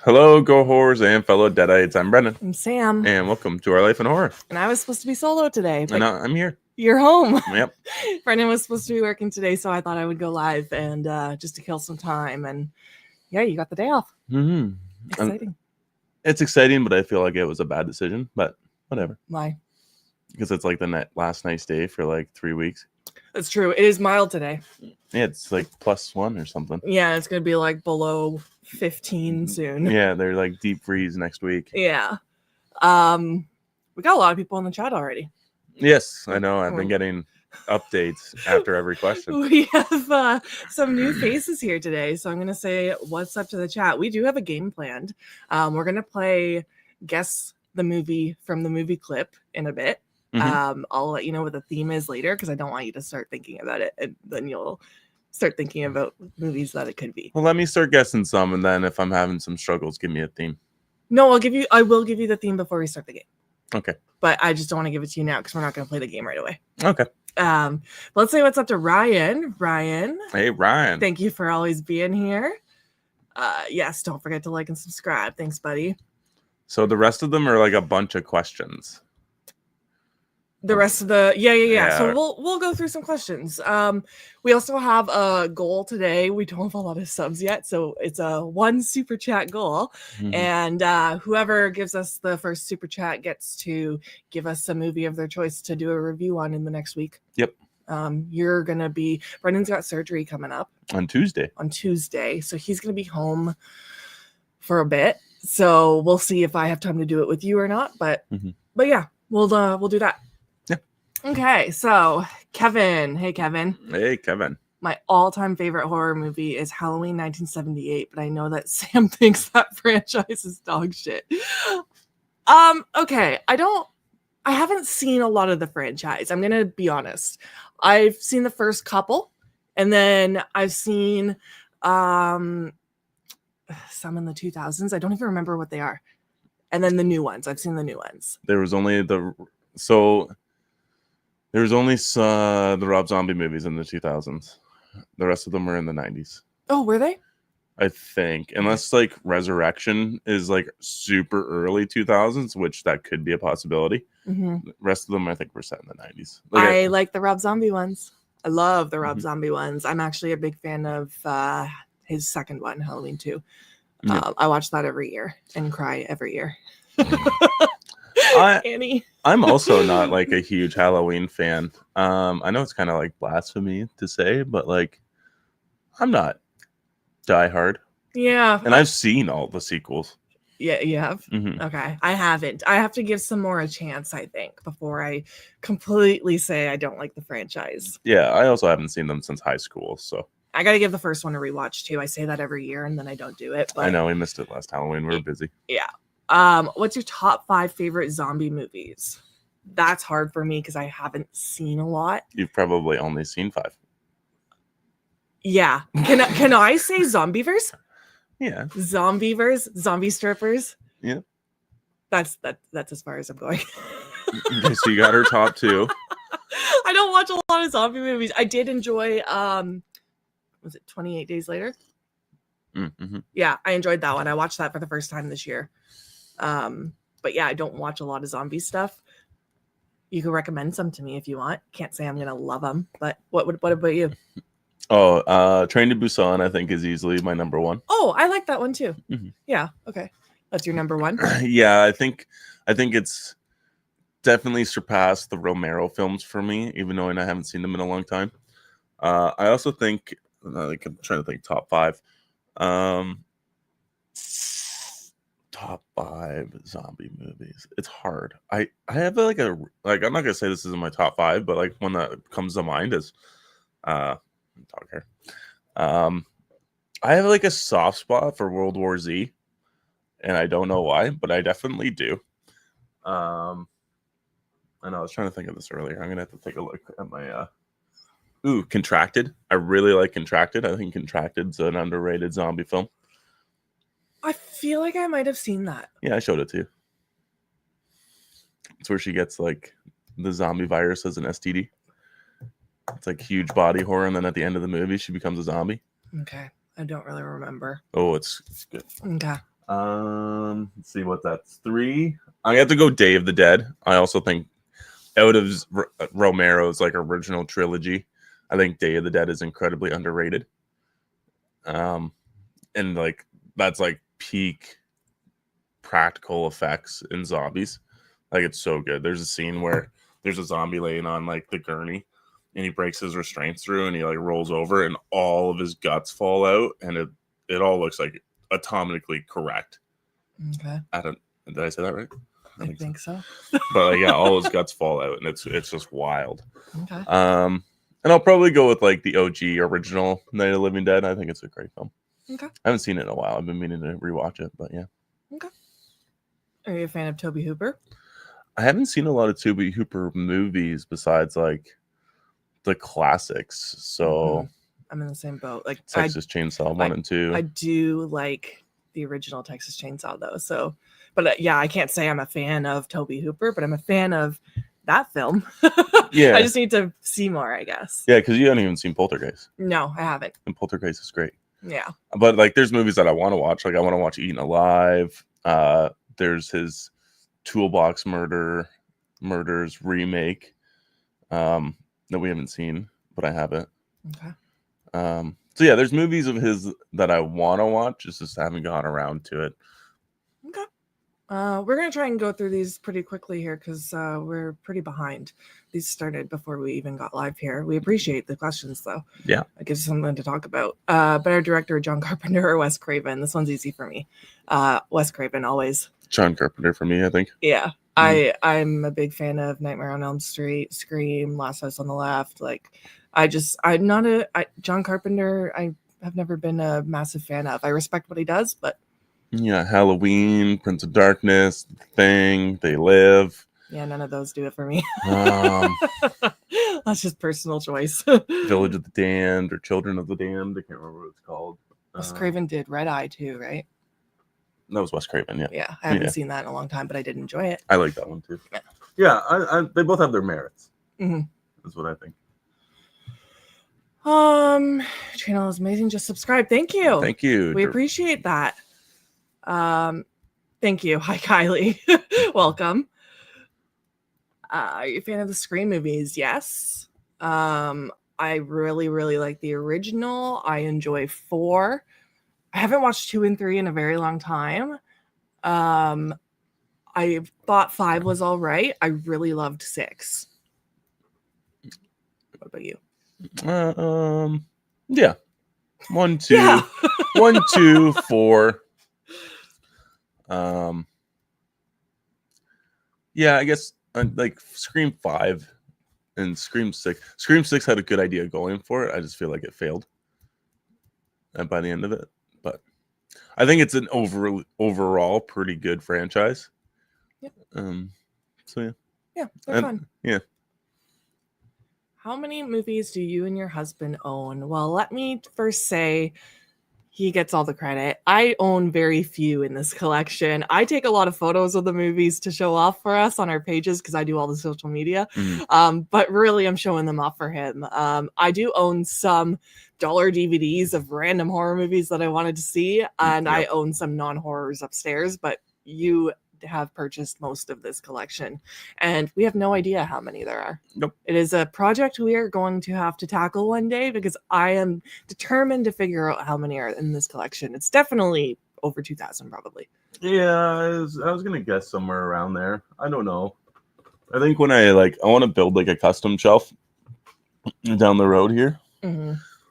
Hello, Go Horrors and fellow Deadites. I'm Brendan, I'm Sam. and welcome to Our Life in Horror. And I was supposed to be solo today, but And I'm here. you're home. Yep. Brendan was supposed to be working today, so I thought I would go live and just to kill some time. And yeah, you got the day off. Mm-hmm. Exciting. It's exciting, but I feel like it was a bad decision. But whatever, Why? because it's like the last nice day for like 3 weeks. That's true. It is mild today. Yeah, it's like +1 or something. Yeah, it's gonna be like below 15 soon. Yeah, they're like deep freeze next week. Yeah. We got a lot of people in the chat already. Yes, I know. I've been getting updates after every question. We have some new faces here today, so I'm gonna say what's up to the chat. We do have a game planned. We're gonna play Guess the Movie from the movie clip in a bit. Mm-hmm. I'll let you know what the theme is later because I don't want you to start thinking about it, and then you'll start thinking about movies that it could be. Well, let me start guessing some, and then if I'm having some struggles, give me a theme. No, I will give you the theme before we start the game. Okay. But I just don't want to give it to you now because we're not going to play the game right away. Okay. Let's say what's up to Ryan. Ryan. Hey, Ryan. Thank you for always being here. Yes, don't forget to like and subscribe. Thanks, buddy. So the rest of them are like a bunch of questions. The rest of the yeah. So we'll go through some questions. We also have a goal today. We don't have a lot of subs yet, so it's a 1 super chat goal. Mm-hmm. And whoever gives us the first super chat gets to give us a movie of their choice to do a review on in the next week. Yep. You're gonna be Brendan's got surgery coming up on Tuesday, so he's gonna be home for a bit. So we'll see if I have time to do it with you or not. But yeah, we'll do that. Okay, so Kevin. Hey, Kevin. Hey, Kevin. My all-time favorite horror movie is Halloween 1978, but I know that Sam thinks that franchise is dog shit. Okay, I haven't seen a lot of the franchise. I'm gonna be honest. I've seen the first couple, and then I've seen some in the 2000s. I don't even remember what they are. And then the new ones. I've seen the new ones. There was only the Rob Zombie movies in the 2000s. The rest of them were in the 90s. Oh, were they? I think. Unless like Resurrection is like super early 2000s, which that could be a possibility. The rest of them I think were set in the 90s. I like the Rob Zombie ones. I love the Rob Zombie ones. I'm actually a big fan of his second one, Halloween 2. I watch that every year and cry every year. Annie. I'm also not like a huge Halloween fan. I know it's kind of like blasphemy to say, but like I'm not diehard. Yeah. And I've seen all the sequels. Yeah, you have? Okay. I haven't. I have to give some more a chance, I think, before I completely say I don't like the franchise. Yeah, I also haven't seen them since high school, so I got to give the first one a rewatch too. I say that every year and then I don't do it. But I know we missed it last Halloween. We were busy. Yeah. What's your top 5 favorite zombie movies? That's hard for me because I haven't seen a lot. You've probably only seen 5. Yeah. Can I say Zombieverse? Yeah. Zombieverse, Zombie Strippers. Yeah. That's as far as I'm going. Okay, so you got her top 2. I don't watch a lot of zombie movies. I did enjoy was it 28 Days Later? Yeah, I enjoyed that one. I watched that for the first time this year. But yeah, I don't watch a lot of zombie stuff. You can recommend some to me if you want. Can't say I'm gonna love them, but what about you? Oh, Train to Busan I think is easily my number 1. Oh, I like that one too. Yeah, okay, that's your number 1. Yeah, I think it's definitely surpassed the Romero films for me, even though I haven't seen them in a long time. I also think, like, I'm trying to think top 5. Top 5 zombie movies. It's hard. I have like I'm not gonna say this isn't my top 5, but like one that comes to mind is talk here. I have like a soft spot for World War Z, and I don't know why, but I definitely do. I know I was trying to think of this earlier. I'm gonna have to take a look at my Contracted. I really like Contracted. I think Contracted's an underrated zombie film. I feel like I might have seen that. Yeah, I showed it to you. It's where she gets like the zombie virus as an STD. It's like huge body horror, and then at the end of the movie, she becomes a zombie. Okay, I don't really remember. Oh, it's good. Okay. Let's see what that's 3. I have to go Day of the Dead. I also think out of Romero's like original trilogy, I think Day of the Dead is incredibly underrated. And like that's like peak practical effects in zombies. Like it's so good. There's a scene where there's a zombie laying on like the gurney and he breaks his restraints through and he like rolls over and all of his guts fall out and it all looks like atomically correct. Okay. Did I say that right? I think so. But like, yeah, all his guts fall out and it's just wild. Okay. And I'll probably go with like the OG original Night of the Living Dead. I think it's a great film. Okay. I haven't seen it in a while. I've been meaning to rewatch it, but yeah. Okay. Are you a fan of Tobe Hooper? I haven't seen a lot of Tobe Hooper movies besides like the classics. So I'm in the same boat. Like Texas Chainsaw 1 and 2. I do like the original Texas Chainsaw though. So, but yeah, I can't say I'm a fan of Tobe Hooper, but I'm a fan of that film. Yeah. I just need to see more, I guess. Yeah, because you haven't even seen Poltergeist. No, I haven't. And Poltergeist is great. Yeah. But like there's movies that I want to watch. Like I want to watch Eaten Alive. There's his Toolbox Murders remake that we haven't seen, but I have it. Okay. So yeah, there's movies of his that I want to watch, just haven't gone around to it. Okay. We're gonna try and go through these pretty quickly here because we're pretty behind. These started before we even got live here. We appreciate the questions though. Yeah, it gives us something to talk about. Better director, John Carpenter or Wes Craven? This one's easy for me. Wes Craven always. John Carpenter for me, I think. Yeah, I'm a big fan of Nightmare on Elm Street, Scream, Last House on the Left. Like, I'm not John Carpenter. I have never been a massive fan of. I respect what he does, but yeah, Halloween, Prince of Darkness, The Thing, They Live. Yeah, none of those do it for me. That's just personal choice. Village of the Damned or Children of the Damned. I can't remember what it's called. Wes Craven did Red Eye too, right? That was Wes Craven, yeah. Yeah, I haven't seen that in a long time, but I did enjoy it. I like that one too. Yeah, they both have their merits. Mm-hmm. That's what I think. Channel is amazing. Just subscribe. Thank you. Thank you. We appreciate that. Thank you. Hi, Kylie. Welcome. Are you a fan of the Scream movies? Yes. I really, really like the original. I enjoy 4. I haven't watched 2 and 3 in a very long time. I thought 5 was all right. I really loved 6. What about you? Yeah. 1, 2, yeah. 1, 2, 4. Yeah, I guess like Scream 5 and Scream 6. Scream 6 had a good idea going for it. I just feel like it failed by the end of it. But I think it's an overall pretty good franchise. Yep. So yeah. Yeah, they're fun. Yeah. How many movies do you and your husband own? Well, let me first say he gets all the credit. I own very few in this collection. I take a lot of photos of the movies to show off for us on our pages because I do all the social media. But really, I'm showing them off for him. I do own some dollar DVDs of random horror movies that I wanted to see, and I own some non-horrors upstairs, but you have purchased most of this collection, and we have no idea how many there are. Nope. It is a project we are going to have to tackle one day because I am determined to figure out how many are in this collection. It's definitely over 2,000 probably. Yeah, I was gonna guess somewhere around there. I don't know. I think when I want to build like a custom shelf down the road here.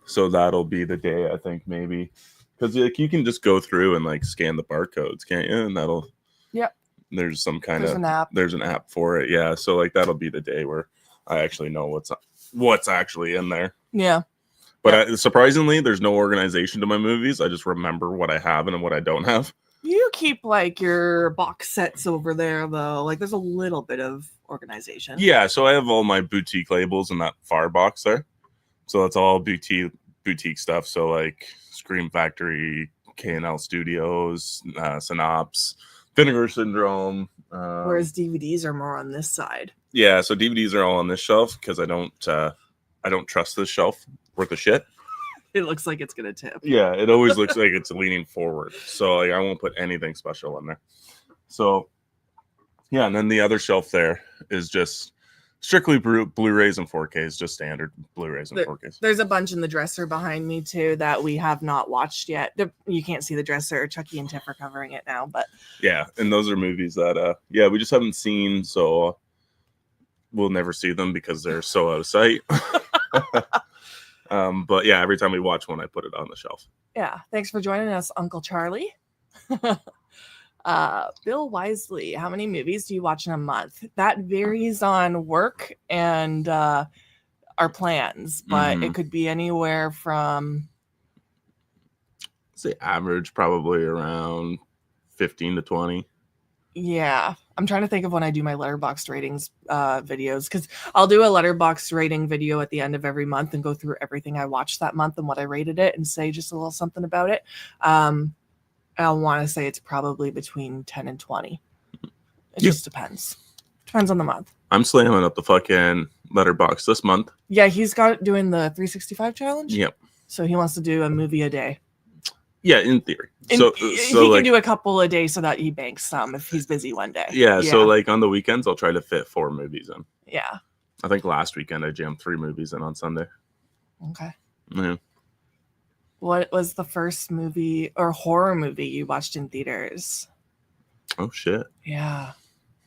So that'll be the day, I think, maybe, because like you can just go through and like scan the barcodes, can't you? And that'll there's some kind of there's an app for it. Yeah. So like that'll be the day where I actually know what's actually in there. Yeah. But surprisingly, there's no organization to my movies. I just remember what I have and what I don't have. You keep like your box sets over there though. Like there's a little bit of organization. Yeah. So I have all my boutique labels in that far box there. So that's all boutique stuff. So like Scream Factory, K&L Studios, Synops, Vinegar Syndrome. Whereas DVDs are more on this side. Yeah, so DVDs are all on this shelf because I don't trust this shelf worth of shit. It looks like it's gonna tip. Yeah, it always looks like it's leaning forward. So like I won't put anything special in there. So yeah, and then the other shelf there is just strictly Blu-rays and 4Ks, just standard Blu-rays and 4Ks. There's a bunch in the dresser behind me too that we have not watched yet. You can't see the dresser. Chucky and Tiff are covering it now, but yeah, and those are movies that we just haven't seen, so we'll never see them because they're so out of sight. But yeah, every time we watch one, I put it on the shelf. Yeah, thanks for joining us, Uncle Charlie. Bill Wisely, how many movies do you watch in a month? That varies on work and our plans, but it could be anywhere from, say, average probably around 15 to 20. Yeah, I'm trying to think of when I do my Letterboxd ratings videos, because I'll do a Letterboxd rating video at the end of every month and go through everything I watched that month and what I rated it and say just a little something about it. I want to say it's probably between 10 and 20. It just depends. Depends on the month. I'm slamming up the fucking Letterboxd this month. Yeah, he's got doing the 365 challenge. Yep. So he wants to do a movie a day. Yeah, in theory. He can do a couple a day so that he banks some if he's busy one day. Yeah, so like on the weekends, I'll try to fit 4 movies in. Yeah. I think last weekend I jammed 3 movies in on Sunday. Okay. Yeah. What was the first movie or horror movie you watched in theaters? Oh, shit. Yeah.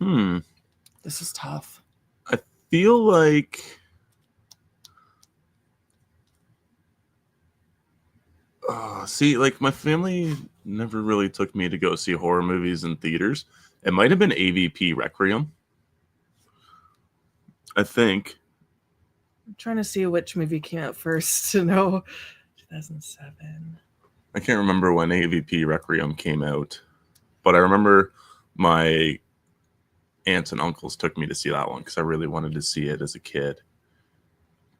This is tough. I feel like... see, like my family never really took me to go see horror movies in theaters. It might have been AVP Requiem. I think. I'm trying to see which movie came out first to know. 2007. I can't remember when AVP Requiem came out, but I remember my aunts and uncles took me to see that one because I really wanted to see it as a kid.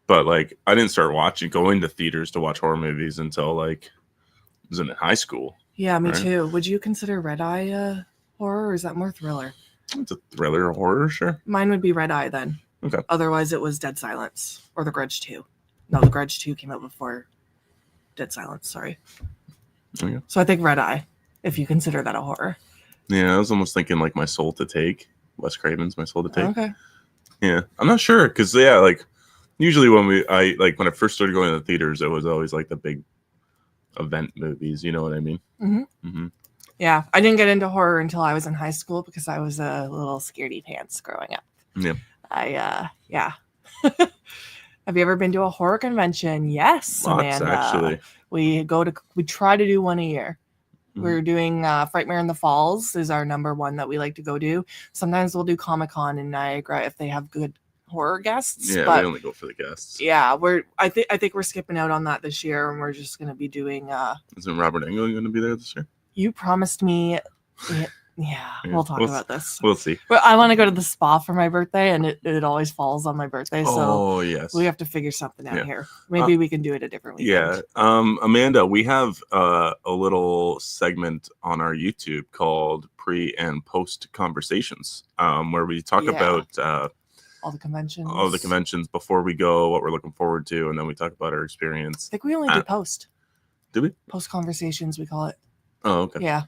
But like, I didn't start going to theaters to watch horror movies until like I was in high school. Yeah, me too. Would you consider Red Eye horror, or is that more thriller? It's a thriller or horror, sure. Mine would be Red Eye then. Okay. Otherwise, it was Dead Silence or The Grudge 2. No, The Grudge 2 came out before Dead Silence. Sorry. Okay. So I think Red Eye, if you consider that a horror. Yeah, I was almost thinking like My Soul to Take. Wes Craven's My Soul to Take. Okay. Yeah, I'm not sure because like usually when I first started going to the theaters, it was always like the big event movies. You know what I mean? Yeah, I didn't get into horror until I was in high school because I was a little scaredy pants growing up. Yeah. Yeah. Have you ever been to a horror convention? Yes, Lots, Amanda. actually. We try to do one a year. We're doing Frightmare in the Falls is our number one that we like to go do. Sometimes we'll do Comic-Con in Niagara if they have good horror guests. Yeah, but we only go for the guests. Yeah, I think we're skipping out on that this year, and we're just gonna be doing. Isn't Robert Englund going to be there this year? You promised me. Yeah, we'll talk about this. We'll see. But I want to go to the spa for my birthday, and it always falls on my birthday. So yes, we have to figure something out here. Maybe we can do it a different weekend. Yeah, Amanda, we have a little segment on our YouTube called Pre and Post Conversations, where we talk about all the conventions before we go, what we're looking forward to, and then we talk about our experience. I think we only do post. Do we? Post conversations, we call it. Oh, okay.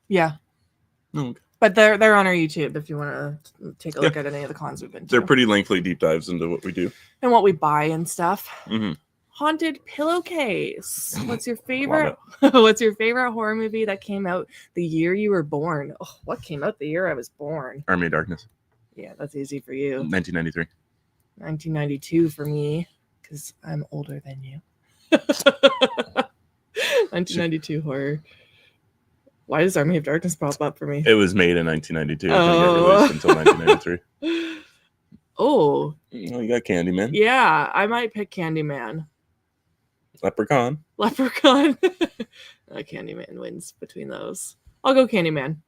Yeah. Oh, okay. But they're on our YouTube if you want to take a look at any of the cons we've been to. They're pretty lengthy deep dives into what we do. And what we buy and stuff. Mm-hmm. Haunted Pillowcase. What's your favorite? What's your favorite horror movie that came out the year you were born? Oh, what came out the year I was born? Army of Darkness. Yeah, that's easy for you. 1993. 1992 for me, because I'm older than you. 1992 horror. Why does Army of Darkness pop up for me? It was made in 1992. It didn't get released until 1993. Oh, you got Candyman. Yeah, I might pick Candyman. Leprechaun. Candyman wins between those. I'll go Candyman.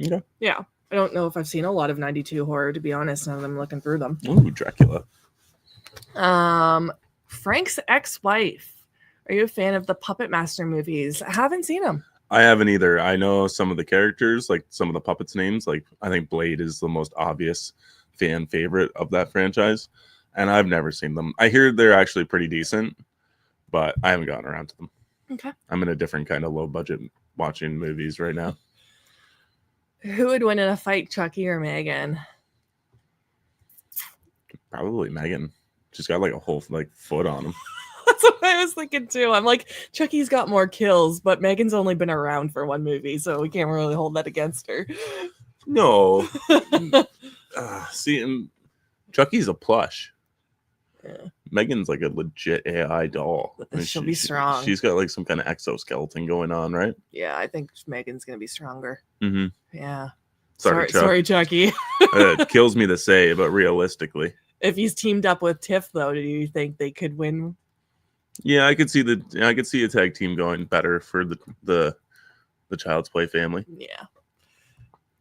Okay. Yeah. I don't know if I've seen a lot of 92 horror, to be honest, now that I'm looking through them. Ooh, Dracula. Frank's ex-wife. Are you a fan of the Puppet Master movies? I haven't seen them. I haven't either. I know some of the characters, like some of the puppets' names. Like I think Blade is the most obvious fan favorite of that franchise, and I've never seen them. I hear they're actually pretty decent, but I haven't gotten around to them. Okay. I'm in a different kind of low budget watching movies right now. Who would win in a fight, Chucky or Megan? Probably Megan. She's got like a whole like foot on him. That's what I was thinking too. I'm like, Chucky's got more kills, but Megan's only been around for one movie, so we can't really hold that against her. No. See, and Chucky's a plush. Yeah. Megan's like a legit AI doll. She'll be strong. She's got like some kind of exoskeleton going on, right? Yeah, I think Megan's gonna be stronger. Mm-hmm. Yeah. Sorry, Chucky. It kills me to say, but realistically, if he's teamed up with Tiff, though, do you think they could win? Yeah, I could see a tag team going better for the Child's Play family. Yeah.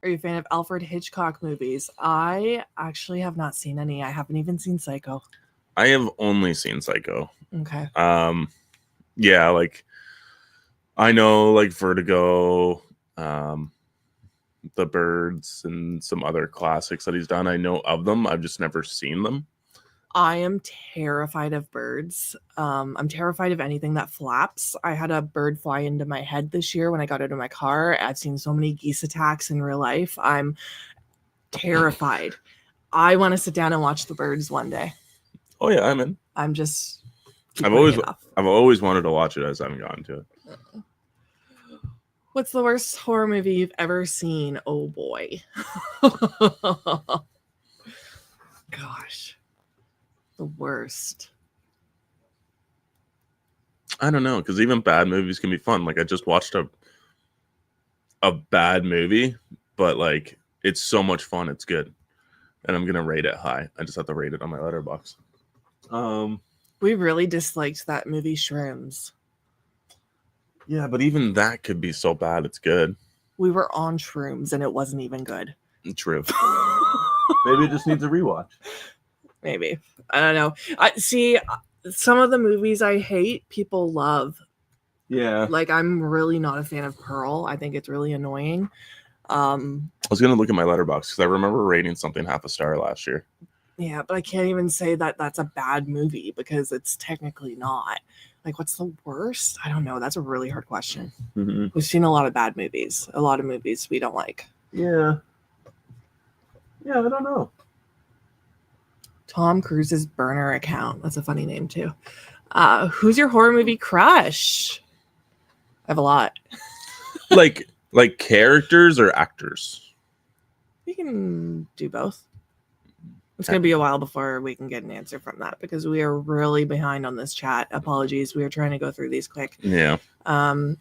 Are you a fan of Alfred Hitchcock movies? I actually have not seen any. I haven't even seen Psycho. I have only seen Psycho. Okay. Yeah, like I know like Vertigo, The Birds, and some other classics that he's done. I know of them. I've just never seen them. I am terrified of birds. I'm terrified of anything that flaps. I had a bird fly into my head this year when I got out of my car. I've seen so many geese attacks in real life. I'm terrified. I want to sit down and watch the birds one day. Oh yeah, I'm in. I'm just. I've always wanted to watch it. I just haven't gotten to it. What's the worst horror movie you've ever seen? Oh boy. Gosh. The worst. I don't know, because even bad movies can be fun. Like I just watched a bad movie, but like it's so much fun, it's good, and I'm gonna rate it high. I just have to rate it on my letterbox. We really disliked that movie Shrooms. Yeah, but even that could be so bad it's good. We were on shrooms and it wasn't even good. True. Maybe it just needs a rewatch. Maybe. I don't know. I see some of the movies I hate, people love. Yeah. Like I'm really not a fan of Pearl. I think it's really annoying. I was gonna look at my letterbox because I remember rating something 0.5 star last year. Yeah, but I can't even say that that's a bad movie because it's technically not. Like, what's the worst? I don't know. That's a really hard question. Mm-hmm. We've seen a lot of bad movies. A lot of movies we don't like. Yeah. Yeah, I don't know. Tom Cruise's burner account. That's a funny name too. Who's your horror movie crush? I have a lot. like characters or actors? We can do both. It's going to be a while before we can get an answer from that because we are really behind on this chat. Apologies. We are trying to go through these quick. Yeah. I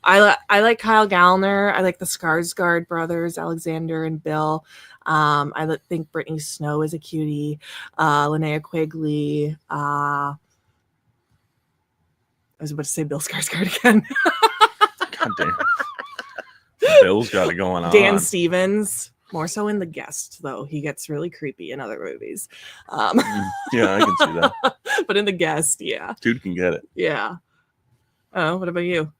like Kyle Gallner. I like the Skarsgård brothers, Alexander and Bill. I think Brittany Snow is a cutie. Linnea Quigley. I was about to say Bill Skarsgård again. God damn. Bill's got it going on. Dan Stevens. More so in The Guest, though. He gets really creepy in other movies. Yeah, I can see that. But in The Guest, yeah. Dude can get it. Yeah. Oh, what about you?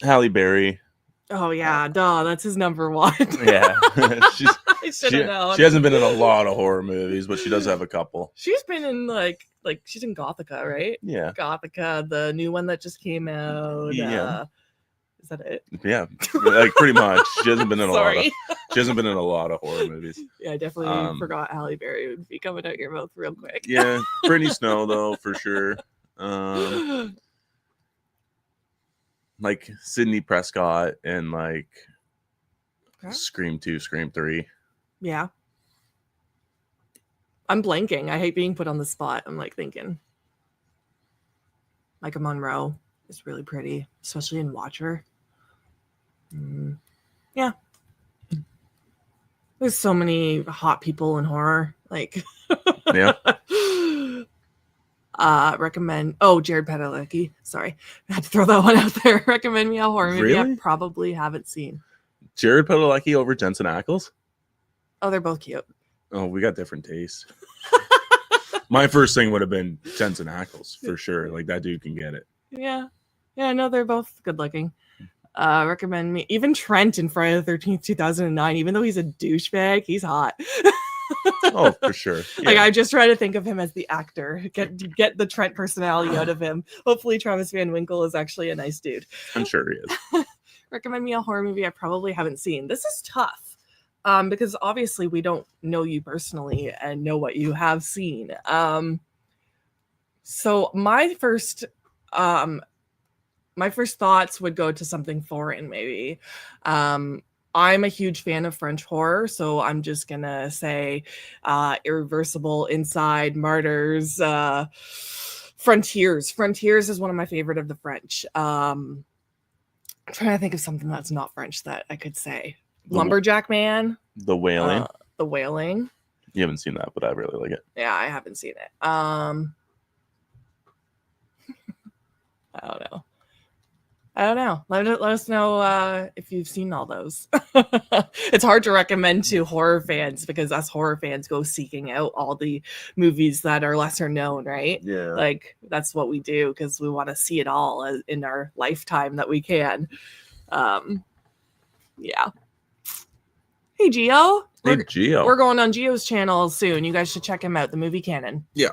Halle Berry. Oh, yeah. Duh, that's his number one. Yeah. I should have known. She hasn't been in a lot of horror movies, but she does have a couple. She's been in, like she's in Gothica, right? Yeah. Gothica, the new one that just came out. Yeah. Is that it? Yeah, like pretty much. She hasn't been in Sorry. She hasn't been in a lot of horror movies. Yeah, I definitely forgot Halle Berry would be coming out your mouth real quick. Yeah, Brittany Snow though for sure. Like Sidney Prescott and like Scream 2, Scream 3. Yeah. I'm blanking. I hate being put on the spot. I'm like thinking. Micah Monroe is really pretty, especially in Watcher. Yeah. There's so many hot people in horror. Like, yeah. Recommend. Oh, Jared Padalecki. Sorry, I had to throw that one out there. Recommend me a horror movie Really? I probably haven't seen. Jared Padalecki over Jensen Ackles? Oh, they're both cute. Oh, we got different tastes. My first thing would have been Jensen Ackles for sure. Like that dude can get it. Yeah. Yeah, no, they're both good looking. Recommend me. Even Trent in Friday the 13th, 2009, even though he's a douchebag, he's hot. Oh, for sure. Like Yeah. I just try to think of him as the actor, get the Trent personality out of him. Hopefully Travis Van Winkle is actually a nice dude. I'm sure he is. Recommend me a horror movie I probably haven't seen. This is tough. Because obviously we don't know you personally and know what you have seen. So my first thoughts would go to something foreign, maybe. I'm a huge fan of French horror, so I'm just gonna say Irreversible, Inside, Martyrs, Frontiers. Frontiers is one of my favorite of the French. I'm trying to think of something that's not French that I could say. Lumberjack Man. The Wailing. The Wailing. You haven't seen that, but I really like it. Yeah, I haven't seen it. I don't know. Let us know if you've seen all those. It's hard to recommend to horror fans because us horror fans go seeking out all the movies that are lesser known, right? Yeah. Like that's what we do because we want to see it all in our lifetime that we can. Yeah. Hey, Gio. Hey, Gio. We're going on Gio's channel soon. You guys should check him out, the Movie Canon. Yeah.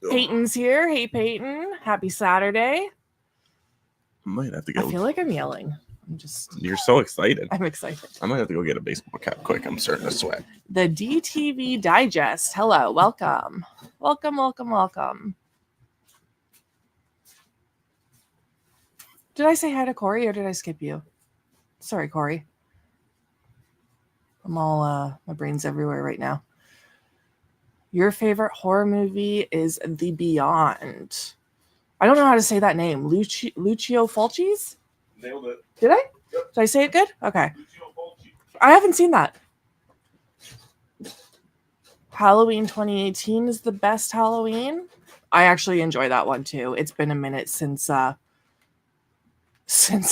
Peyton's here. Hey, Peyton. Happy Saturday. Might have to go. I feel like I'm yelling. You're so excited. I'm excited. I might have to go get a baseball cap quick. I'm starting to sweat. The DTV Digest. Hello. Welcome. Welcome. Did I say hi to Corey or did I skip you? Sorry, Corey. I'm all, my brain's everywhere right now. Your favorite horror movie is The Beyond. I don't know how to say that name. Lucio Fulci's? Nailed it. Did I? Yep. Did I say it good? Okay. Lucio Fulci. I haven't seen that. Halloween 2018 is the best Halloween. I actually enjoy that one too. It's been a minute since I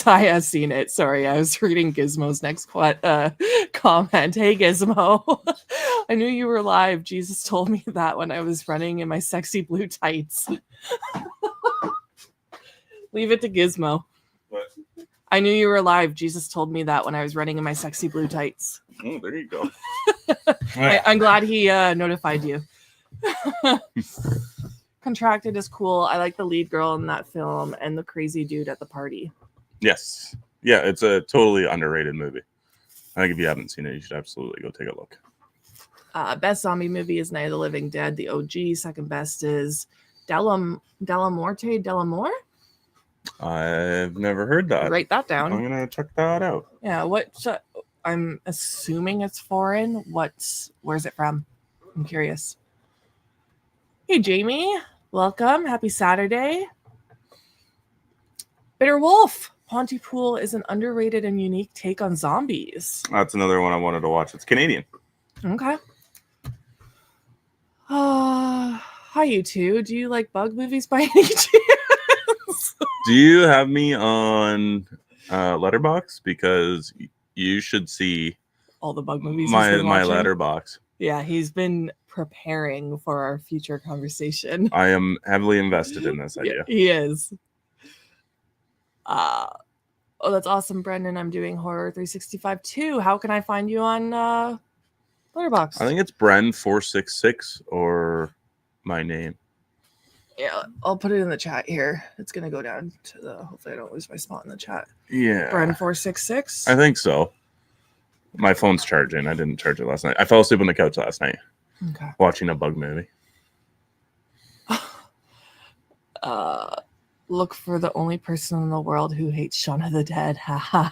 have seen it. Sorry, I was reading Gizmo's next comment. Hey, Gizmo. I knew you were live. Jesus told me that when I was running in my sexy blue tights. Leave it to Gizmo. What? I knew you were alive. Jesus told me that when I was running in my sexy blue tights. Oh, there you go. I'm glad he notified you. Contracted is cool. I like the lead girl in that film and the crazy dude at the party. Yes. Yeah, it's a totally underrated movie. I think if you haven't seen it, you should absolutely go take a look. Best zombie movie is Night of the Living Dead, the OG. Second best is Delamore? I've never heard that. Write that down. I'm gonna check that out. Yeah, I'm assuming it's foreign. Where's it from? I'm curious. Hey, Jamie. Welcome. Happy Saturday. Bitter Wolf. Pontypool is an underrated and unique take on zombies. That's another one I wanted to watch. It's Canadian. Okay. Hi, you two. Do you like bug movies by any chance? Do you have me on Letterbox? Because you should see all the bug movies. My Letterbox. Yeah, he's been preparing for our future conversation. I am heavily invested in this idea. He is. Oh, that's awesome, Brendan. I'm doing Horror 365 too. How can I find you on Letterboxd? I think it's Bren466 or my name. Yeah, I'll put it in the chat here. It's gonna go down to the. Hopefully, I don't lose my spot in the chat. Yeah, Bren466. I think so. My phone's charging. I didn't charge it last night. I fell asleep on the couch last night. Okay. Watching a bug movie. Look for the only person in the world who hates Shaun of the Dead. Haha.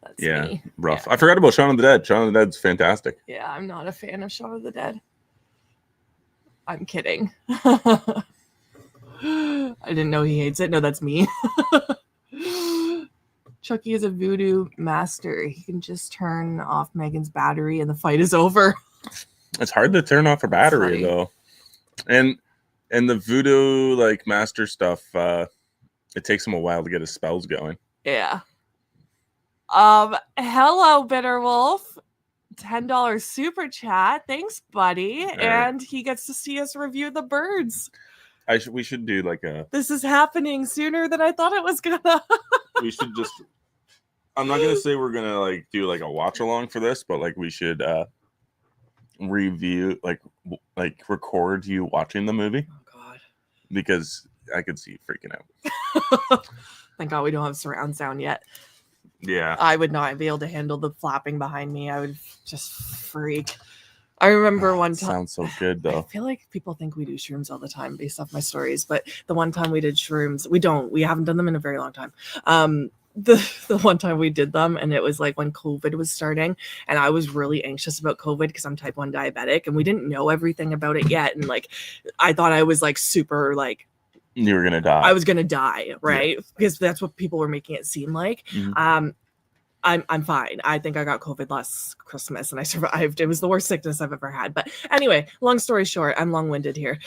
That's me. Rough. Yeah. I forgot about Shaun of the Dead. Shaun of the Dead's fantastic. Yeah, I'm not a fan of Shaun of the Dead. I'm kidding. I didn't know he hates it. No, that's me. Chucky is a voodoo master. He can just turn off Megan's battery and the fight is over. It's hard to turn off her battery though. And the voodoo like master stuff, it takes him a while to get his spells going. Yeah. Hello, Bitter Wolf. $10 super chat. Thanks, buddy. Right. And he gets to see us review the birds. We should do like a. This is happening sooner than I thought it was gonna. We should just. I'm not gonna say we're gonna like do like a watch along for this, but like we should review, like record you watching the movie. Oh God. Because I could see you freaking out. Thank God we don't have surround sound yet. Yeah. I would not be able to handle the flapping behind me. I would just freak. I remember one time. Sounds so good though. I feel like people think we do shrooms all the time based off my stories, but the one time we did shrooms, we haven't done them in a very long time. The one time we did them, and it was like when COVID was starting, and I was really anxious about COVID because I'm type 1 diabetic, and we didn't know everything about it yet, and like I thought I was like super like you were gonna die. I was gonna die, right? Yeah. Because that's what people were making it seem like. Mm-hmm. I'm fine. I think I got COVID last Christmas and I survived. It was the worst sickness I've ever had. But anyway, long story short, I'm long-winded here.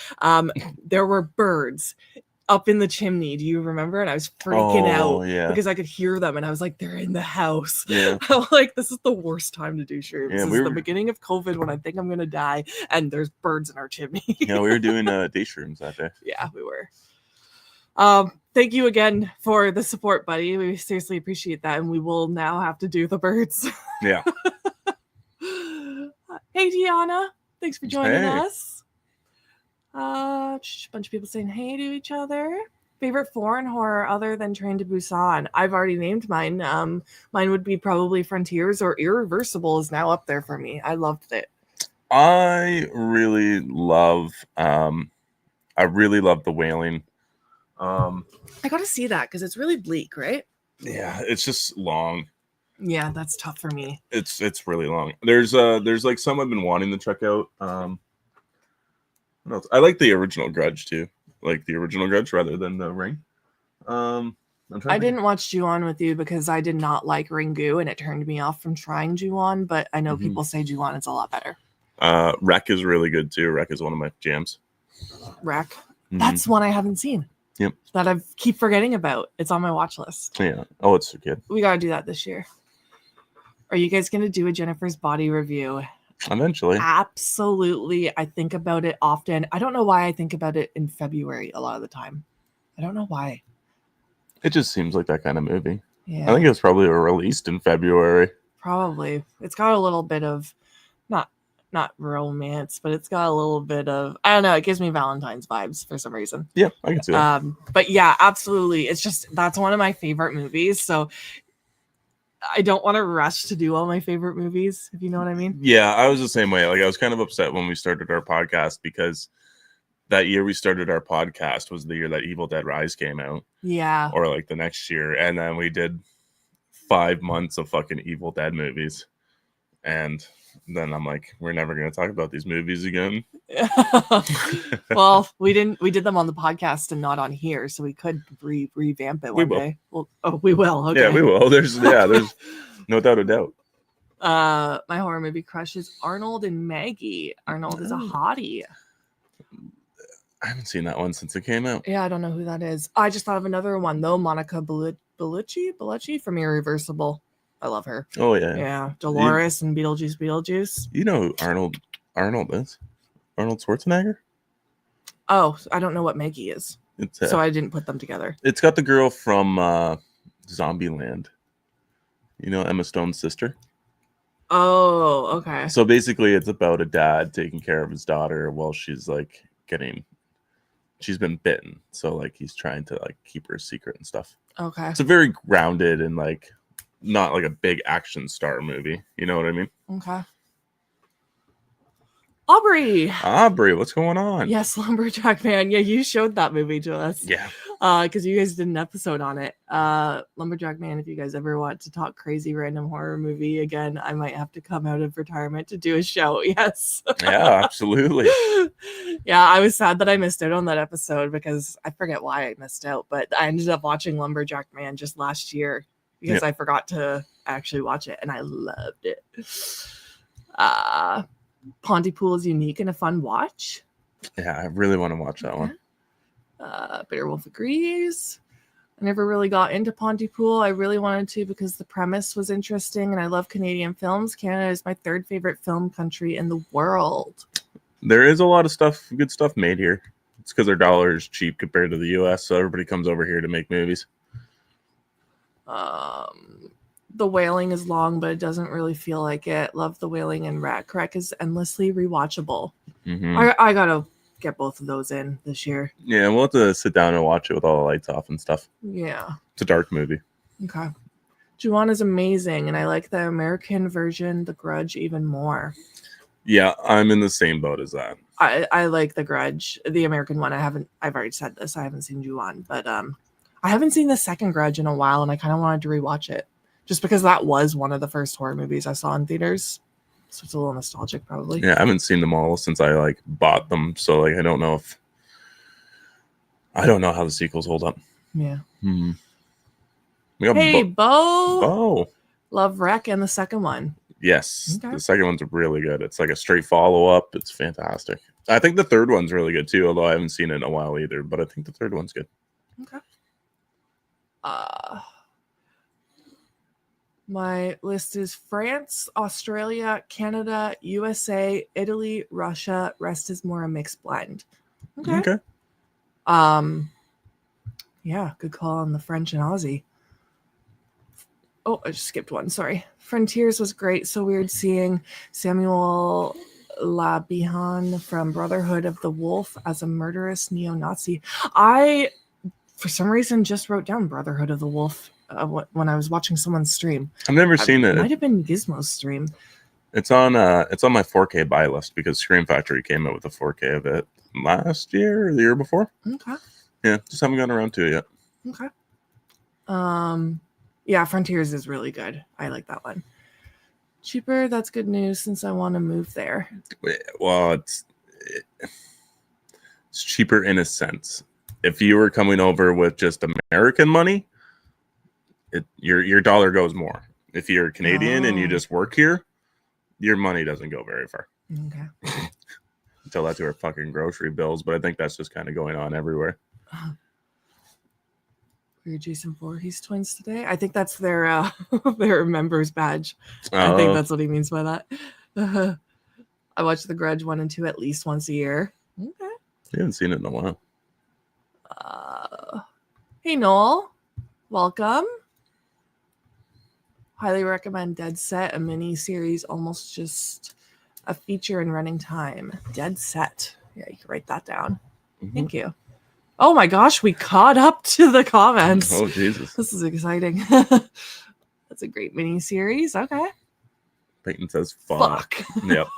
There were birds up in the chimney. Do you remember? And I was freaking out because I could hear them, and I was like, they're in the house. Yeah. I'm like, this is the worst time to do shrooms. Yeah, this is the beginning of COVID when I think I'm gonna die, and there's birds in our chimney. Yeah, we were doing day shrooms that day. Yeah, we were. Thank you again for the support, buddy. We seriously appreciate that, and we will now have to do the birds. Yeah. Hey, Deanna. Thanks for joining us. A bunch of people saying hey to each other. Favorite foreign horror other than Train to Busan? I've already named mine. Mine would be probably Frontiers, or Irreversible is now up there for me. I loved it. I really love The Wailing. I gotta see that because it's really bleak, right? Yeah, it's just long. Yeah, that's tough for me. It's really long. There's like some I've been wanting to check out. What else? I like the original Grudge too, like the original Grudge rather than the Ring. I didn't watch Ju-on with you because I did not like Ringu, and it turned me off from trying Ju-on. But I know people say Ju-on is a lot better. Wreck is really good too. Wreck is one of my jams. Wreck, that's one I haven't seen. Yep. That I keep forgetting about. It's on my watch list. Yeah. Oh, it's so good. We gotta do that this year. Are you guys gonna do a Jennifer's Body review? Eventually. Absolutely. I think about it often. I don't know why I think about it in February a lot of the time. I don't know why. It just seems like that kind of movie. Yeah. I think it was probably released in February. Probably. It's got a little bit of not romance, but it's got a little bit of, I don't know, it gives me Valentine's vibes for some reason. Yeah, I can see that. But yeah, absolutely. It's just, that's one of my favorite movies. So I don't want to rush to do all my favorite movies, if you know what I mean. Yeah, I was the same way. Like, I was kind of upset when we started our podcast because that year we started our podcast was the year that Evil Dead Rise came out. Yeah. Or like the next year. And then we did 5 months of fucking Evil Dead movies. And then I'm like, we're never going to talk about these movies again. Well, we did them on the podcast and not on here, so we could revamp it one day. Well, we will. Okay. Yeah, we will. There's no doubt a doubt. My horror movie crush is Arnold and Maggie. Arnold is a hottie. I haven't seen that one since it came out. Yeah, I don't know who that is. I just thought of another one though. Monica Bellucci from Irreversible. I love her. Oh yeah. Yeah. Dolores and Beetlejuice. You know who Arnold is? Arnold Schwarzenegger? Oh, I don't know what Maggie is. So I didn't put them together. It's got the girl from Zombieland. You know, Emma Stone's sister? Oh, okay. So basically it's about a dad taking care of his daughter while she's like she's been bitten. So like he's trying to like keep her a secret and stuff. Okay. It's a very grounded and like not like a big action star movie. You know what I mean? Okay. Aubrey, what's going on? Yes, Lumberjack Man. Yeah, you showed that movie to us. Yeah. Because you guys did an episode on it. Lumberjack Man, if you guys ever want to talk crazy random horror movie again, I might have to come out of retirement to do a show. Yes. Yeah, absolutely. Yeah, I was sad that I missed out on that episode because I forget why I missed out, but I ended up watching Lumberjack Man just last year because I forgot to actually watch it and I loved it. Pontypool is unique and a fun watch. Yeah, I really want to watch that one. Bitter Wolf agrees. I never really got into Pontypool. I really wanted to because the premise was interesting and I love Canadian films. Canada is my third favorite film country in the world. There is a lot of good stuff made here. It's because our dollar is cheap compared to the US, so everybody comes over here to make movies. The Wailing is long, but it doesn't really feel like it. Love The Wailing, and Rat Crack is endlessly rewatchable. I gotta get both of those in this year. Yeah, we'll have to sit down and watch it with all the lights off and stuff. Yeah. It's a dark movie. Okay. Ju-on is amazing, and I like the American version, The Grudge, even more. Yeah, I'm in the same boat as that. I like The Grudge, the American one. I've already said this. I haven't seen Ju-on, but I haven't seen the second Grudge in a while, and I kind of wanted to rewatch it just because that was one of the first horror movies I saw in theaters. So it's a little nostalgic, probably. Yeah, I haven't seen them all since I like bought them, so like I don't know how the sequels hold up. Yeah. We got Hey, Bo. Bo. Love Wreck and the second one. Yes, okay. The second one's really good. It's like a straight follow-up. It's fantastic. I think the third one's really good too, although I haven't seen it in a while either, but I think the third one's good. Okay. My list is France, Australia, Canada, USA, Italy, Russia. Rest is more a mixed blend. Okay. Yeah, good call on the French and Aussie. Oh, I just skipped one. Sorry. Frontiers was great. So weird seeing Samuel Labihan from Brotherhood of the Wolf as a murderous neo-Nazi. I, for some reason, just wrote down Brotherhood of the Wolf when I was watching someone's stream. I've never seen it. It might have been Gizmo's stream. It's on my 4K buy list because Scream Factory came out with a 4K of it last year or the year before. Okay. Yeah, just haven't gotten around to it yet. Okay. Yeah, Frontiers is really good. I like that one. Cheaper, that's good news since I want to move there. Well, it's cheaper in a sense. If you were coming over with just American money, your dollar goes more. If you're Canadian and you just work here, your money doesn't go very far. Okay. Tell that to our fucking grocery bills, but I think that's just kind of going on everywhere. We're Jason Voorhees twins today. I think that's their members badge. I think that's what he means by that. I watch The Grudge 1 and 2 at least once a year. Okay. You haven't seen it in a while. Hey, Noel. Welcome. Highly recommend Dead Set, a mini series, almost just a feature in running time. Dead Set. Yeah, you can write that down. Thank you. Oh my gosh, we caught up to the comments. Oh, Jesus. This is exciting. That's a great mini series. Okay. Peyton says fuck. Yep.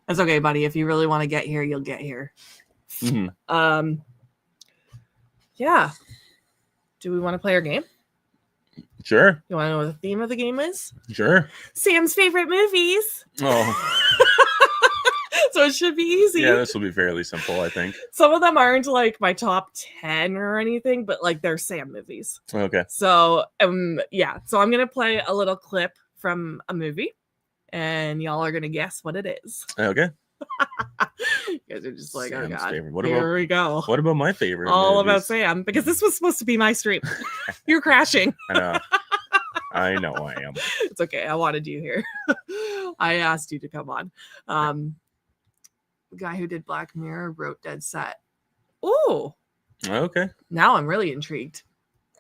That's okay, buddy. If you really want to get here, you'll get here. Yeah. Do we want to play our game? Sure. You want to know what the theme of the game is? Sure. Sam's favorite movies. Oh. So it should be easy. Yeah, this will be fairly simple, I think. Some of them aren't like my top 10 or anything, but like they're Sam movies. Okay. So yeah. So I'm gonna play a little clip from a movie, and y'all are gonna guess what it is. Okay. You guys are just like, Sam's oh god, favorite. Here we go. What about my favorite? All movies? about Sam, because this was supposed to be my stream. You're crashing. I know I am. It's okay. I wanted you here. I asked you to come on. The guy who did Black Mirror wrote Dead Set. Ooh. Okay. Now I'm really intrigued.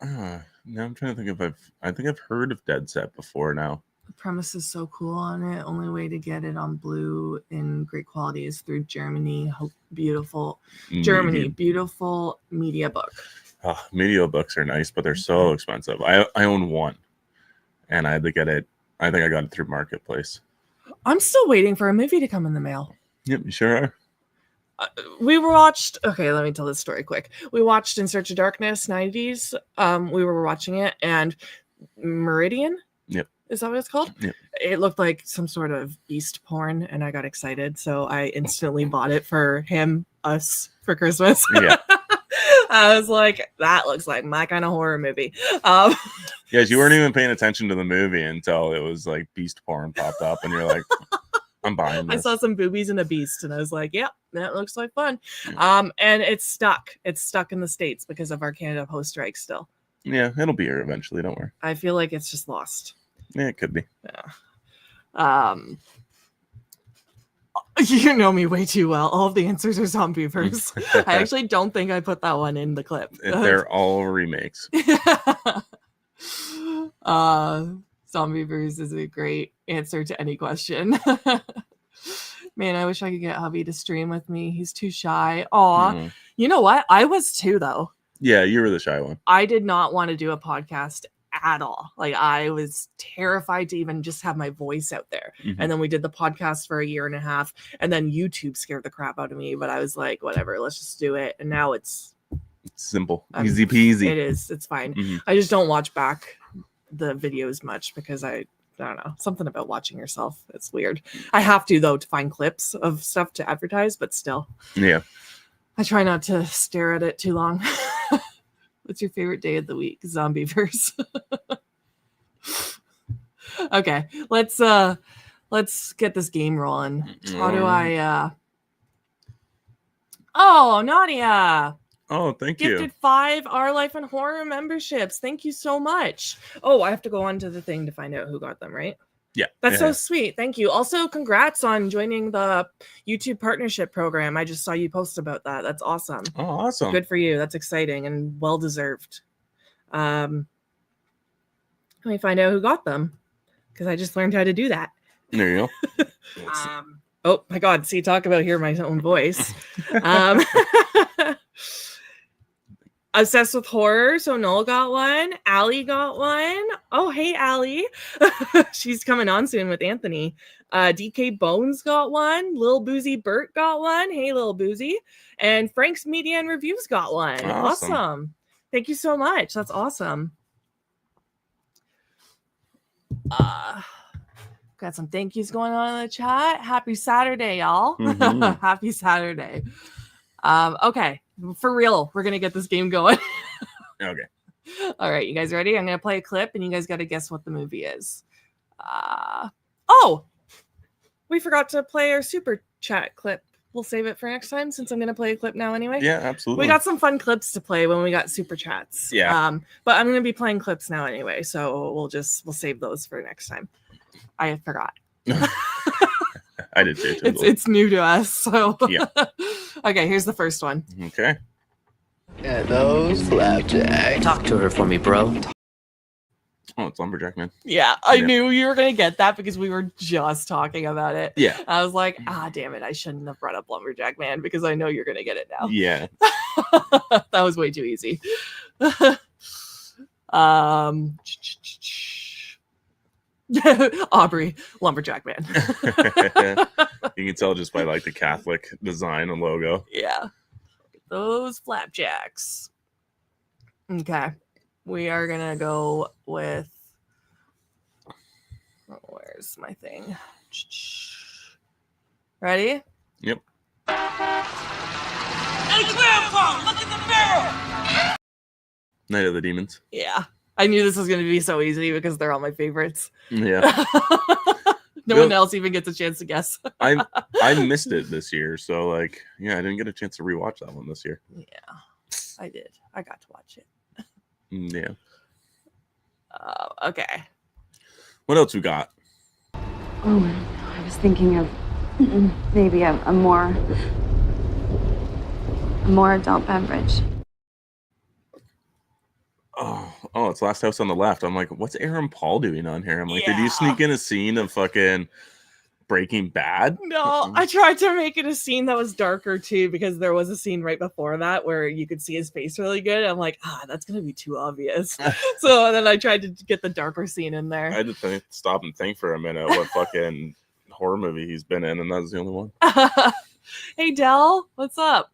Now I'm trying to think if I think I've heard of Dead Set before now. The premise is so cool on it. Only way to get it on Blue in great quality is through Germany. Beautiful media book. Oh, media books are nice, but they're so expensive. I own one, and I had to get it. I think I got it through Marketplace. I'm still waiting for a movie to come in the mail. Yep, you sure are. Okay, let me tell this story quick. We watched In Search of Darkness 90s. We were watching it, and Meridian. Yep. Is that what it's called? Yep. It looked like some sort of beast porn, and I got excited, so I instantly bought it for us for Christmas. Yeah. I was like, that looks like my kind of horror movie. Yes, you weren't even paying attention to the movie until it was like beast porn popped up, and you're like, I'm buying this. I saw some boobies and a beast, and I was like, yep, that looks like fun. And it's stuck. It's stuck in the States because of our Canada Post strike still. Yeah, it'll be here eventually. Don't worry. I feel like it's just lost. Yeah, it could be. Yeah. You know me way too well. All of the answers are Zombieverse. I actually don't think I put that one in the clip. They're all remakes. Zombieverse is a great answer to any question. Man, I wish I could get hubby to stream with me. He's too shy. Aw. You know what? I was too, though. Yeah, you were the shy one. I did not want to do a podcast at all. Like, I was terrified to even just have my voice out there. And then we did the podcast for a year and a half, and then YouTube scared the crap out of me. But I was like, whatever, let's just do it. And now it's simple, easy peasy. It is. It's fine. I just don't watch back the videos much because I don't know, something about watching yourself. It's weird. I have to, though, to find clips of stuff to advertise, but still. Yeah. I try not to stare at it too long. What's your favorite day of the week? Zombieverse. Okay, let's get this game rolling. How do I Oh, Nadia. Oh, thank you. Gifted 5 Our Life in Horror memberships. Thank you so much. Oh, I have to go on to the thing to find out who got them, right? Yeah. That's so sweet. Thank you. Also, congrats on joining the YouTube partnership program. I just saw you post about that. That's awesome. Oh, awesome. Good for you. That's exciting and well-deserved. Let me find out who got them because I just learned how to do that. There you go. Oh my God. See, talk about hear my own voice. Obsessed with Horror. So Noel got one. Allie got one. Oh, hey, Allie. She's coming on soon with Anthony. DK Bones got one. Lil Boozy Bert got one. Hey, Lil Boozy. And Frank's Media and Reviews got one. Awesome. Thank you so much. That's awesome. Got some thank yous going on in the chat. Happy Saturday, y'all. Happy Saturday. Okay. For real, we're going to get this game going. Okay. All right, you guys ready? I'm going to play a clip, and you guys got to guess what the movie is. Oh! We forgot to play our super chat clip. We'll save it for next time, since I'm going to play a clip now anyway. Yeah, absolutely. We got some fun clips to play when we got super chats. Yeah. But I'm going to be playing clips now anyway, so we'll save those for next time. I forgot. I did say it. It's new to us, so yeah. Okay, here's the first one. Okay. Yeah, those flapjacks. Talk to her for me, bro. Oh, it's Lumberjack Man. Yeah, I knew you were gonna get that because we were just talking about it. Yeah. I was like, damn it, I shouldn't have brought up Lumberjack Man because I know you're gonna get it now. Yeah. That was way too easy. Aubrey, Lumberjack Man. You can tell just by like the Catholic design and logo. Yeah. Those flapjacks. Okay. We are gonna go with where's my thing? Ready? Yep. Hey Grandpa, look at the mirror. Night of the Demons. Yeah. I knew this was going to be so easy because they're all my favorites. Yeah. No one else even gets a chance to guess. I missed it this year, so like, yeah, I didn't get a chance to rewatch that one this year. Yeah, I did. I got to watch it. Yeah. Okay. What else we got? Oh, I was thinking of maybe a more adult beverage. Oh, it's Last House on the Left. I'm like, what's Aaron Paul doing on here? I'm like, did you sneak in a scene of fucking Breaking Bad? No, I tried to make it a scene that was darker too because there was a scene right before that where you could see his face really good. I'm like, that's gonna be too obvious. So then I tried to get the darker scene in there. I had to stop and think for a minute what fucking horror movie he's been in, and that was the only one. Hey Dell, what's up?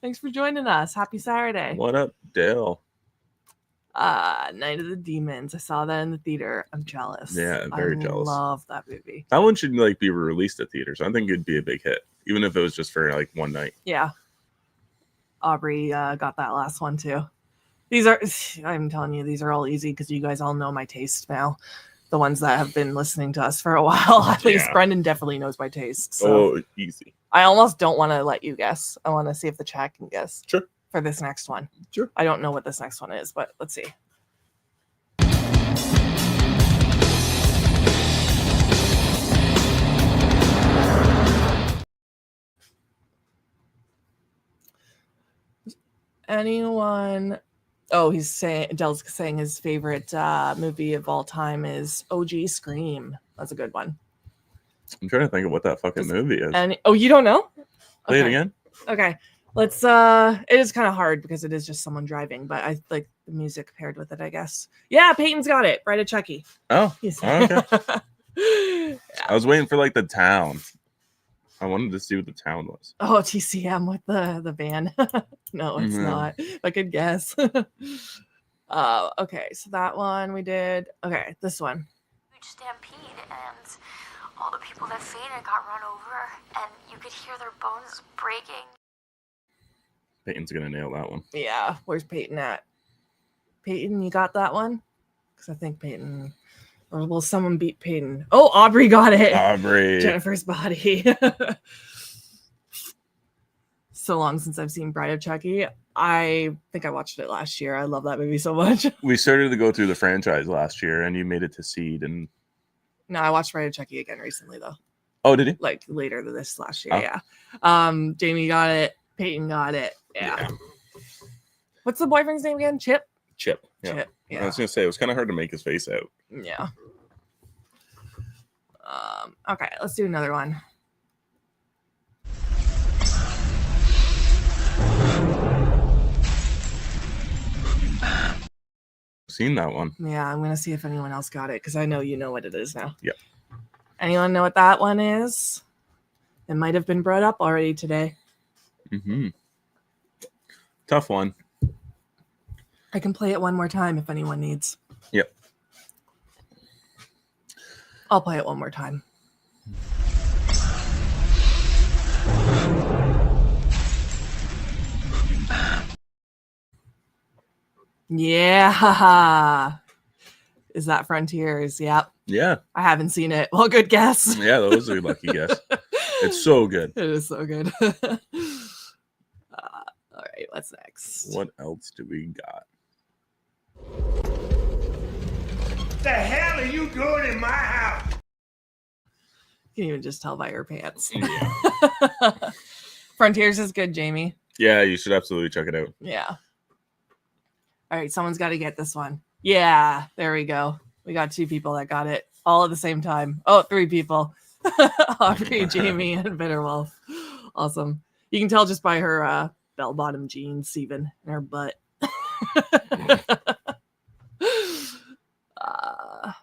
Thanks for joining us. Happy Saturday. What up, Dale? Night of the Demons. I saw that in the theater. I'm jealous. Yeah, very jealous. I love that movie. That one should like be released at theaters. I think it'd be a big hit, even if it was just for like one night. Yeah. Aubrey got that last one too. These are, I'm telling you, these are all easy because you guys all know my taste now. The ones that have been listening to us for a while. At least Brendan definitely knows my taste. So easy. I almost don't want to let you guess. I want to see if the chat can guess. Sure. For this next one. Sure. I don't know what this next one is, but let's see. Anyone? Oh, Dell's saying his favorite movie of all time is OG Scream. That's a good one. I'm trying to think of what that fucking movie is. And you don't know? Play it again. Okay. Let's it is kind of hard because it is just someone driving, but I like the music paired with it, I guess. Yeah, Peyton's got it. Bride of Chucky. Oh, okay. Yeah. I was waiting for like the town. I wanted to see what the town was. Oh, TCM with the van. No, it's not. I could guess. Okay, so that one we did. Okay, this one. Huge stampede, and all the people that fainted got run over, and you could hear their bones breaking. Peyton's gonna nail that one. Yeah, where's Peyton at? Peyton, you got that one? Because I think Peyton, or will someone beat Peyton? Oh, Aubrey got it. Aubrey. Jennifer's Body. So long since I've seen Bride of Chucky. I think I watched it last year. I love that movie so much. We started to go through the franchise last year, and you made it to Seed. And No, I watched Bride of Chucky again recently, though. Oh, did you? Like later than this last year, yeah. Jamie got it. Peyton got it. Yeah. What's the boyfriend's name again? Chip? Chip. Yeah. Chip. Yeah. I was gonna say it was kind of hard to make his face out. Yeah. Okay, let's do another one. Seen that one. Yeah, I'm gonna see if anyone else got it because I know you know what it is now. Yep. Anyone know what that one is? It might have been brought up already today. Tough one. I can play it one more time if anyone needs. Yep. I'll play it one more time. Yeah. Is that Frontiers? Yep. Yeah. I haven't seen it. Well, good guess. Yeah, that was a lucky guess. It's so good. It is so good. All right, what's next? What else do we got? The hell are you doing in my house? You can even just tell by her pants. Yeah. Frontiers is good, Jamie. Yeah, you should absolutely check it out. Yeah. All right, someone's got to get this one. Yeah, there we go. We got 2 people that got it all at the same time. Oh, 3 people. Aubrey, Jamie, and Bitterwolf. Awesome. You can tell just by her bell-bottom jeans, even, and her butt.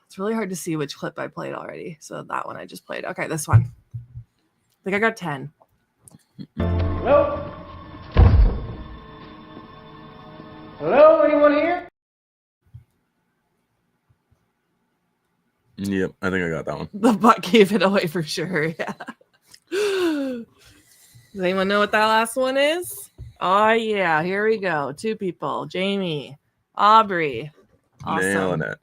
It's really hard to see which clip I played already. So that one I just played. Okay, this one. I think I got 10. Hello? Hello, anyone here? Yep, I think I got that one. The butt gave it away for sure. Yeah. Does anyone know what that last one is? Oh, yeah. Here we go. 2 people. Jamie, Aubrey. Awesome. Nailing it.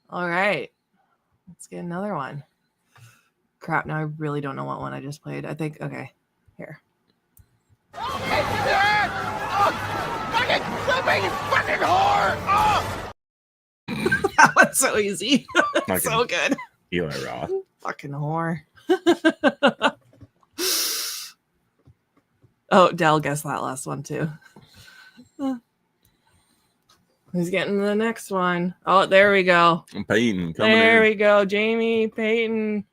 All right. Let's get another one. Crap. Now I really don't know what one I just played. I think, okay. Here. That one's so easy. So good. Eli Roth. Fucking whore. Oh, Dell guessed that last one too. Who's getting the next one? Oh, there we go. Peyton coming There in. we go. Jamie, Peyton.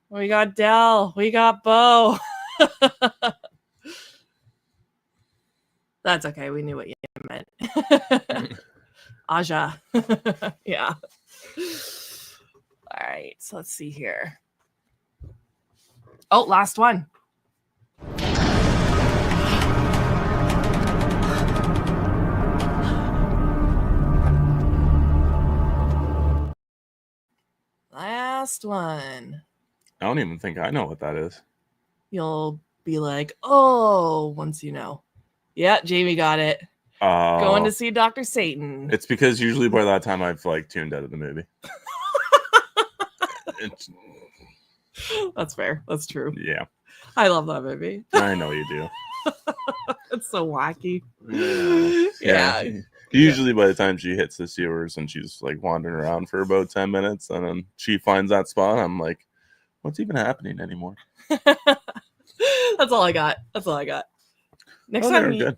We got Dell. We got Bo. That's okay. We knew what you meant. Aja. Yeah. All right. So let's see here. Oh, last one. Last one. I don't even think I know what that is. You'll be like, oh, once you know. Yeah, Jamie got it. Going to see Dr. Satan. It's because usually by that time I've like tuned out of the movie. That's fair. That's true. Yeah. I love that movie. I know you do. It's so wacky. Yeah. Yeah. Usually by the time she hits the sewers and she's like wandering around for about 10 minutes and then she finds that spot, I'm like, what's even happening anymore? That's all I got. That's all I got. Next Oh, time, they're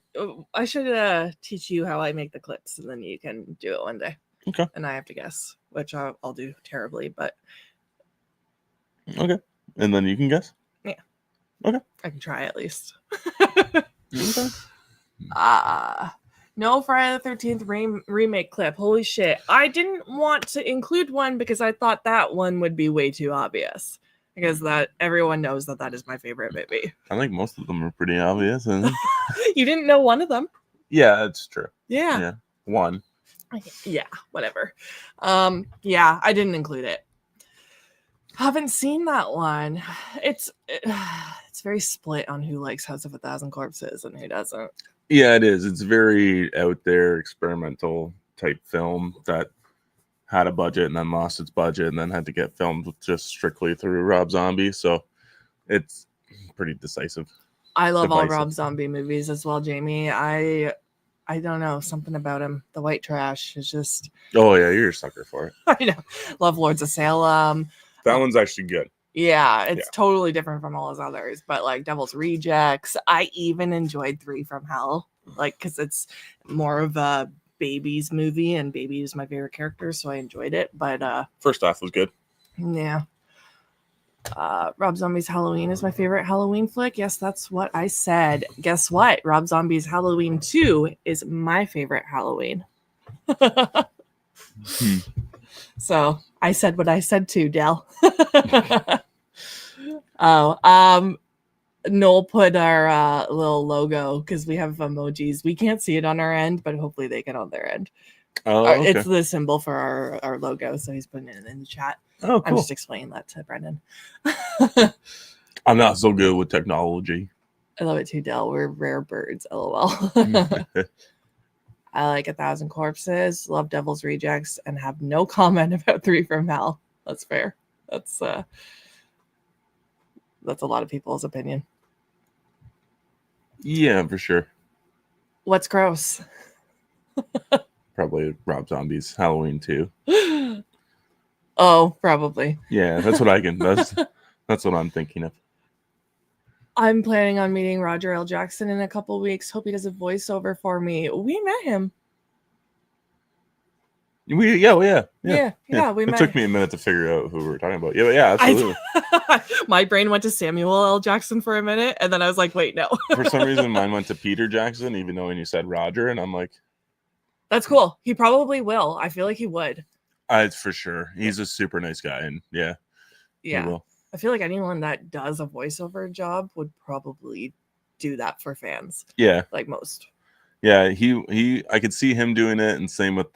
I should teach you how I make the clips, and then you can do it one day. Okay. And I have to guess, which I'll do terribly, but Okay. And then you can guess? Yeah. Okay. I can try at least. Okay. No Friday the 13th remake clip. Holy shit. I didn't want to include one because I thought that one would be way too obvious. Because that everyone knows that is my favorite movie. I think most of them are pretty obvious. And You didn't know one of them? yeah, it's true. Yeah. Yeah. One. Yeah, whatever. Yeah, I didn't include it. Haven't seen that one. It's very split on who likes House of a Thousand Corpses and who doesn't. Yeah, it is. It's very out there, experimental type film that had a budget and then lost its budget and then had to get filmed just strictly through Rob Zombie. So it's pretty decisive. I love all Rob Zombie movies as well, Jamie. I don't know, something about him. The white trash is just... Oh, yeah, you're a sucker for it. I know. Love Lords of Salem. That one's actually good. Yeah, it's totally different from all his others. But like Devil's Rejects, I even enjoyed 3 from Hell. Like, because it's more of a babies movie, and Baby is my favorite character, so I enjoyed it. But first half was good. Yeah. Rob Zombie's Halloween is my favorite Halloween flick. Yes, that's what I said. Guess what? Rob Zombie's Halloween 2 is my favorite Halloween. So I said what I said too, Del. Noel put our little logo because we have emojis. We can't see it on our end, but hopefully they can on their end. Oh, okay. It's the symbol for our logo, so he's putting it in the chat. Oh, cool. I'm just explaining that to Brendan. I'm not so good with technology. I love it too, Del. We're rare birds, lol. I like 1,000 Corpses, love Devil's Rejects, and have no comment about 3 from Hell. That's fair. That's a lot of people's opinion. Yeah, for sure. What's gross? Probably Rob Zombie's Halloween 2. Oh, probably. Yeah, that's what I can. That's what I'm thinking of. I'm planning on meeting Roger L. Jackson in a couple weeks. Hope he does a voiceover for me. We met him. Yeah, we met. It took me a minute to figure out who we were talking about. Yeah, absolutely. My brain went to Samuel L. Jackson for a minute, and then I was like, wait, no. For some reason, mine went to Peter Jackson, even though when you said Roger, and I'm like, that's cool. He probably will. I feel like he would. It's for sure. He's a super nice guy, and yeah. He will. I feel like anyone that does a voiceover job would probably do that for fans. Yeah. Like most. Yeah, I could see him doing it, and same with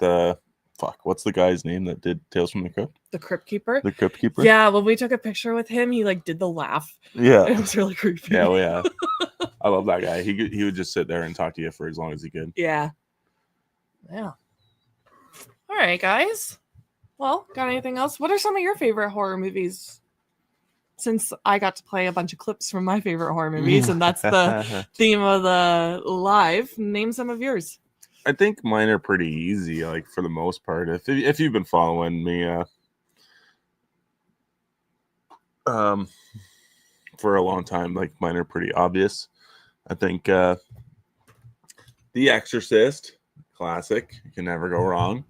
what's the guy's name that did Tales from the Crypt? The Crypt Keeper? The Crypt Keeper? Yeah, when we took a picture with him, he like did the laugh. Yeah. It was really creepy. Yeah, yeah. I love that guy. He would just sit there and talk to you for as long as he could. Yeah. Yeah. All right, guys. Well, got anything else? What are some of your favorite horror movies? Since I got to play a bunch of clips from my favorite horror movies, and that's the theme of the live, name some of yours. I think mine are pretty easy, like for the most part. If you've been following me for a long time, like mine are pretty obvious. I think The Exorcist, classic. You can never go wrong.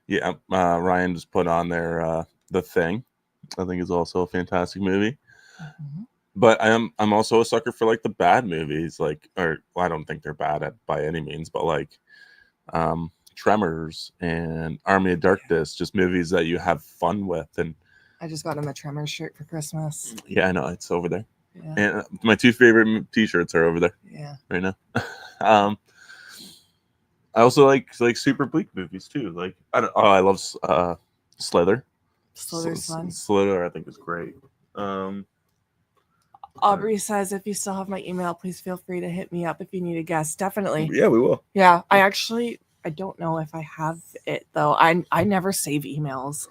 Yeah, Ryan just put on there The Thing. I think is also a fantastic movie. Mm-hmm. But I'm also a sucker for like the bad movies, I don't think they're bad by any means, but like Tremors and Army of Darkness, just movies that you have fun with. And I just got him a Tremors shirt for Christmas. Yeah, I know, it's over there. Yeah. And my 2 favorite t-shirts are over there. Yeah. Right now. I also like super bleak movies too. Like I love Slither. Slither's fun. Slither I think is great. Aubrey says, if you still have my email, please feel free to hit me up if you need a guest. Definitely. Yeah, we will. Yeah, I don't know if I have it though. I never save emails.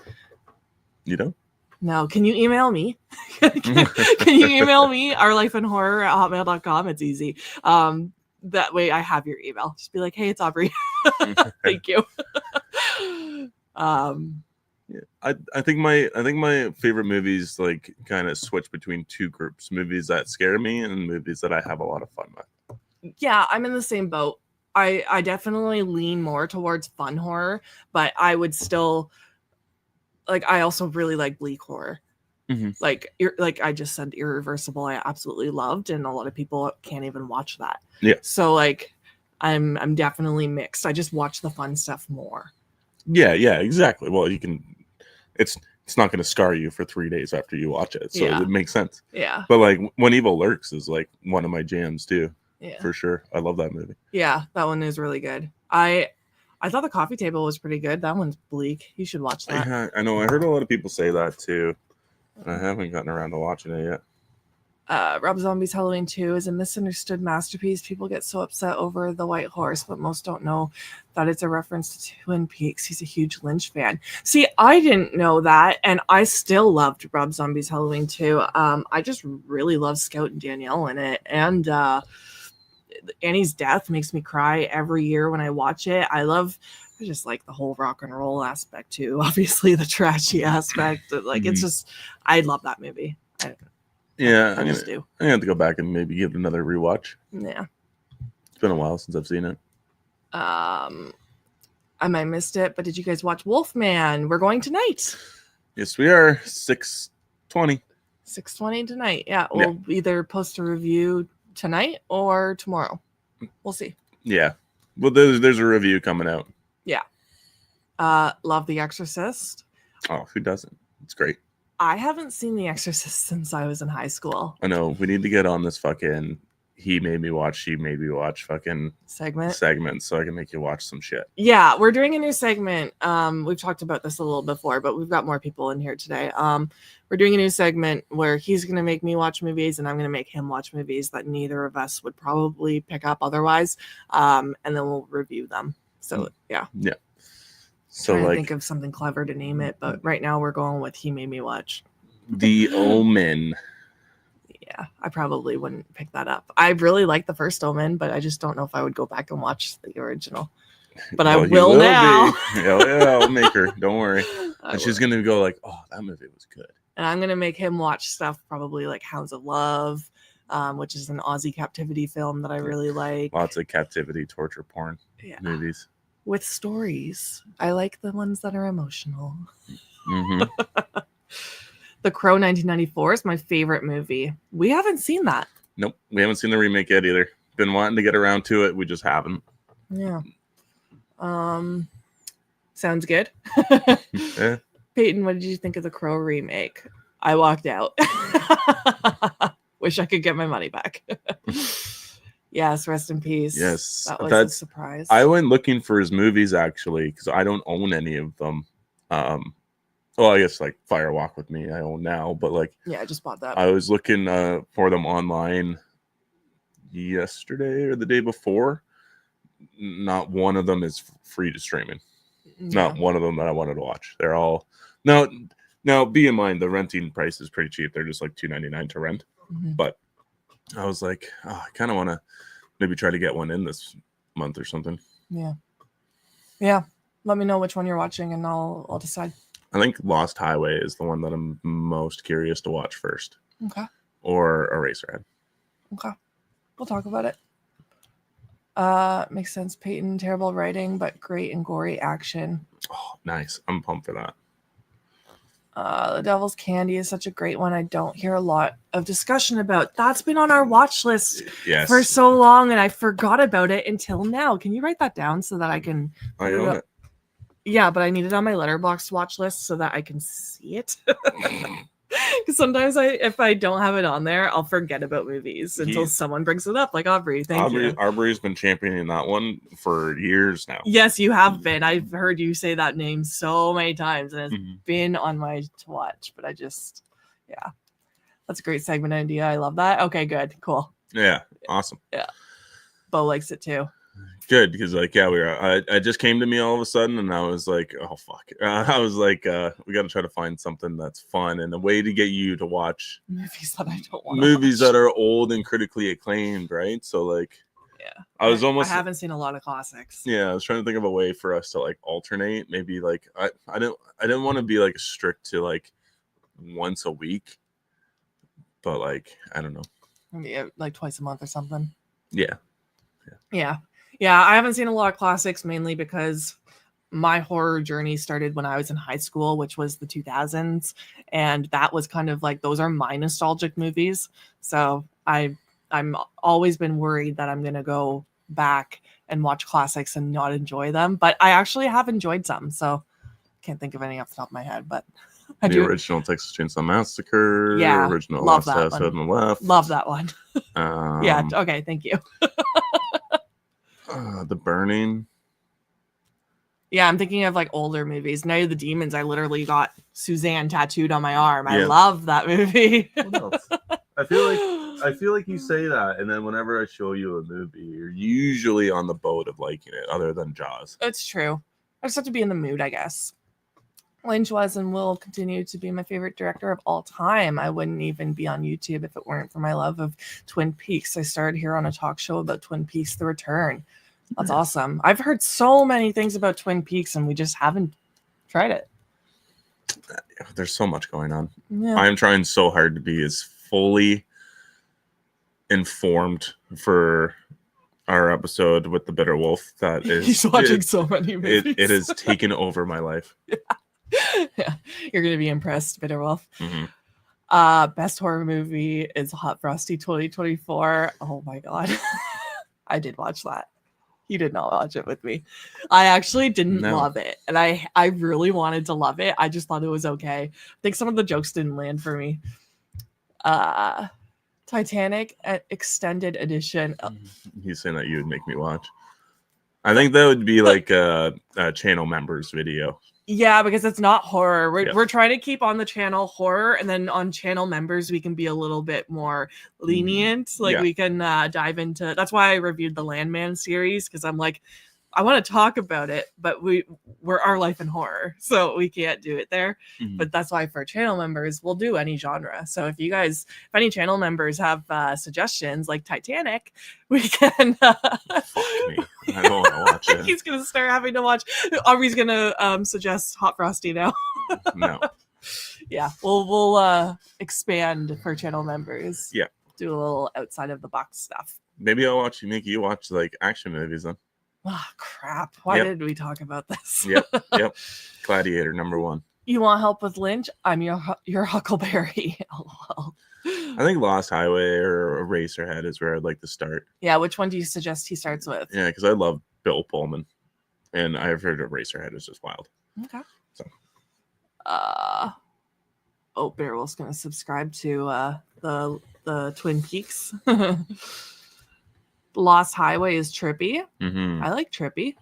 You don't? No. Can you email me? Can you email me ourlifeinhorror@hotmail.com? It's easy. That way I have your email. Just be like, hey, it's Aubrey. Thank you. Yeah, I think my favorite movies like kind of switch between 2 groups: movies that scare me and movies that I have a lot of fun with. Yeah, I'm in the same boat. I definitely lean more towards fun horror, but I would still like. I also really like bleak horror. Like I just said, Irreversible. I absolutely loved, and a lot of people can't even watch that. Yeah. So like, I'm definitely mixed. I just watch the fun stuff more. Yeah, exactly. Well, you can. It's not going to scar you for 3 days after you watch it, so it makes sense. Yeah. But like, When Evil Lurks is like one of my jams too. Yeah. For sure, I love that movie. Yeah, that one is really good. I thought The Coffee Table was pretty good. That one's bleak. You should watch that. Yeah, I know. I heard a lot of people say that too. I haven't gotten around to watching it yet. Rob Zombie's Halloween 2 is a misunderstood masterpiece. People get so upset over the white horse, but most don't know that it's a reference to Twin Peaks. He's a huge Lynch fan. See, I didn't know that, and I still loved Rob Zombie's Halloween 2. I just really love Scout and Danielle in it, and Annie's death makes me cry every year when I watch it. I just like the whole rock and roll aspect too. Obviously, the trashy aspect. Like, it's just, I love that movie. I'm gonna have to go back and maybe give it another rewatch. Yeah, it's been a while since I've seen it. I might missed it, but did you guys watch Wolfman? We're going tonight. Yes, we are. 6:20. 6:20 tonight. Yeah, we'll either post a review tonight or tomorrow. We'll see. Yeah, well, there's a review coming out. Yeah. Love The Exorcist. Oh, who doesn't? It's great. I haven't seen The Exorcist since I was in high school. I know. We need to get on this fucking he made me watch, she made me watch fucking segment so I can make you watch some shit. Yeah, we're doing a new segment. We've talked about this a little before, but we've got more people in here today. We're doing a new segment where he's going to make me watch movies and I'm going to make him watch movies that neither of us would probably pick up otherwise. And then we'll review them. So, yeah. Yeah. So, I think of something clever to name it, but right now we're going with He Made Me Watch. The Omen. Yeah, I probably wouldn't pick that up. I really like the first Omen, but I just don't know if I would go back and watch the original. But I will now. Yeah, I'll make her. Don't worry. And she's going to go like, oh, that movie was good. And I'm going to make him watch stuff probably like Hounds of Love, which is an Aussie captivity film that I really like. Lots of captivity, torture porn movies. With stories. I like the ones that are emotional. Mm-hmm. The Crow 1994 is my favorite movie. We haven't seen that. Nope. We haven't seen the remake yet either. Been wanting to get around to it. We just haven't. Yeah. Sounds good. Yeah. Peyton, what did you think of the Crow remake? I walked out. Wish I could get my money back. Yes, rest in peace. Yes. That was a surprise. I went looking for his movies actually because I don't own any of them. Well, I guess like Fire Walk with Me I own now, but like I just bought that. I was looking for them online yesterday or the day before. Not one of them is free to streaming. Yeah. Not one of them that I wanted to watch. They're all now be in mind the renting price is pretty cheap. They're just like $2.99 to rent. Mm-hmm. But I was like, I kind of want to maybe try to get one in this month or something. Yeah. Let me know which one you're watching and I'll decide. I think Lost Highway is the one that I'm most curious to watch first. Okay. Or Eraserhead. Okay. We'll talk about it. Makes sense. Peyton, terrible writing, but great and gory action. Oh, nice. I'm pumped for that. The Devil's Candy is such a great one. I don't hear a lot of discussion about. That's been on our watch list for so long, and I forgot about it until now. Can you write that down so that I can? I own it. Yeah, but I need it on my Letterboxd watch list so that I can see it. Because sometimes if I don't have it on there, I'll forget about movies until someone brings it up, like Aubrey. Thank you. Aubrey's been championing that one for years now. Yes, you have been. I've heard you say that name so many times, and it's been on my to watch. But that's a great segment idea. I love that. Okay, good, cool. Yeah, awesome. Yeah, Bo likes it too. Good, because like I just came to me all of a sudden and I was like, oh fuck. I was like, we got to try to find something that's fun and a way to get you to watch movies that I don't want movies that are old and critically acclaimed, right? So like I haven't seen a lot of classics. Yeah, I was trying to think of a way for us to like alternate. Maybe like I didn't want to be like strict to like once a week, but like I don't know. Maybe like twice a month or something. Yeah. Yeah. I haven't seen a lot of classics, mainly because my horror journey started when I was in high school, which was the 2000s, and that was kind of like, those are my nostalgic movies. So I'm always been worried that I'm gonna go back and watch classics and not enjoy them, but I actually have enjoyed some. So can't think of any off the top of my head, but I The do. original Texas Chainsaw Massacre. Yeah, Original love Last that Episode one. on the Left. Love that one. Yeah. Okay. Thank you. The Burning. Yeah, I'm thinking of like older movies. Night of the Demons. I literally got Suzanne tattooed on my arm. I Yeah. love that movie. What else? I feel like you say that, and then whenever I show you a movie, you're usually on the boat of liking it, other than Jaws. It's true. I just have to be in the mood, I guess. Lynch was and will continue to be my favorite director of all time. I wouldn't even be on YouTube if it weren't for my love of Twin Peaks. I started here on a talk show about Twin Peaks: The Return. That's awesome. I've heard so many things about Twin Peaks, and we just haven't tried it. There's so much going on. Yeah. I'm trying so hard to be as fully informed for our episode with the Bitter Wolf. That is, He's watching so many movies. It has taken over my life. Yeah, you're gonna be impressed, Bitter Wolf. Best horror movie is Hot Frosty 2024. Oh my god. I did watch that. You did not watch it with me. I actually didn't love it, and I really wanted to love it. I just thought it was okay. I think some of the jokes didn't land for me. Titanic extended edition. He's saying that you would make me watch. I think that would be like a channel members video. Yeah, because it's not horror. We're trying to keep on the channel horror, and then on channel members we can be a little bit more lenient. Like we can dive into. That's why I reviewed the Landman series, because I'm like, I want to talk about it, but we're our life in horror, so we can't do it there. But that's why for channel members, we'll do any genre. So if any channel members have suggestions like Titanic, we can. Fuck me. I don't want to watch it. He's gonna start having to watch. Aubrey's gonna suggest Hot Frosty now. No. Yeah, we'll expand for channel members. Yeah. Do a little outside of the box stuff. Maybe I'll make you watch like action movies then. Oh crap! Why did we talk about this? Yep. Gladiator #1. You want help with Lynch? I'm your Huckleberry. LOL. I think Lost Highway or Eraserhead is where I'd like to start. Yeah, which one do you suggest he starts with? Yeah, because I love Bill Pullman, and I've heard Eraserhead is just wild. Okay. So. Bearwolf's gonna subscribe to the Twin Peaks. Lost Highway is trippy. I like trippy.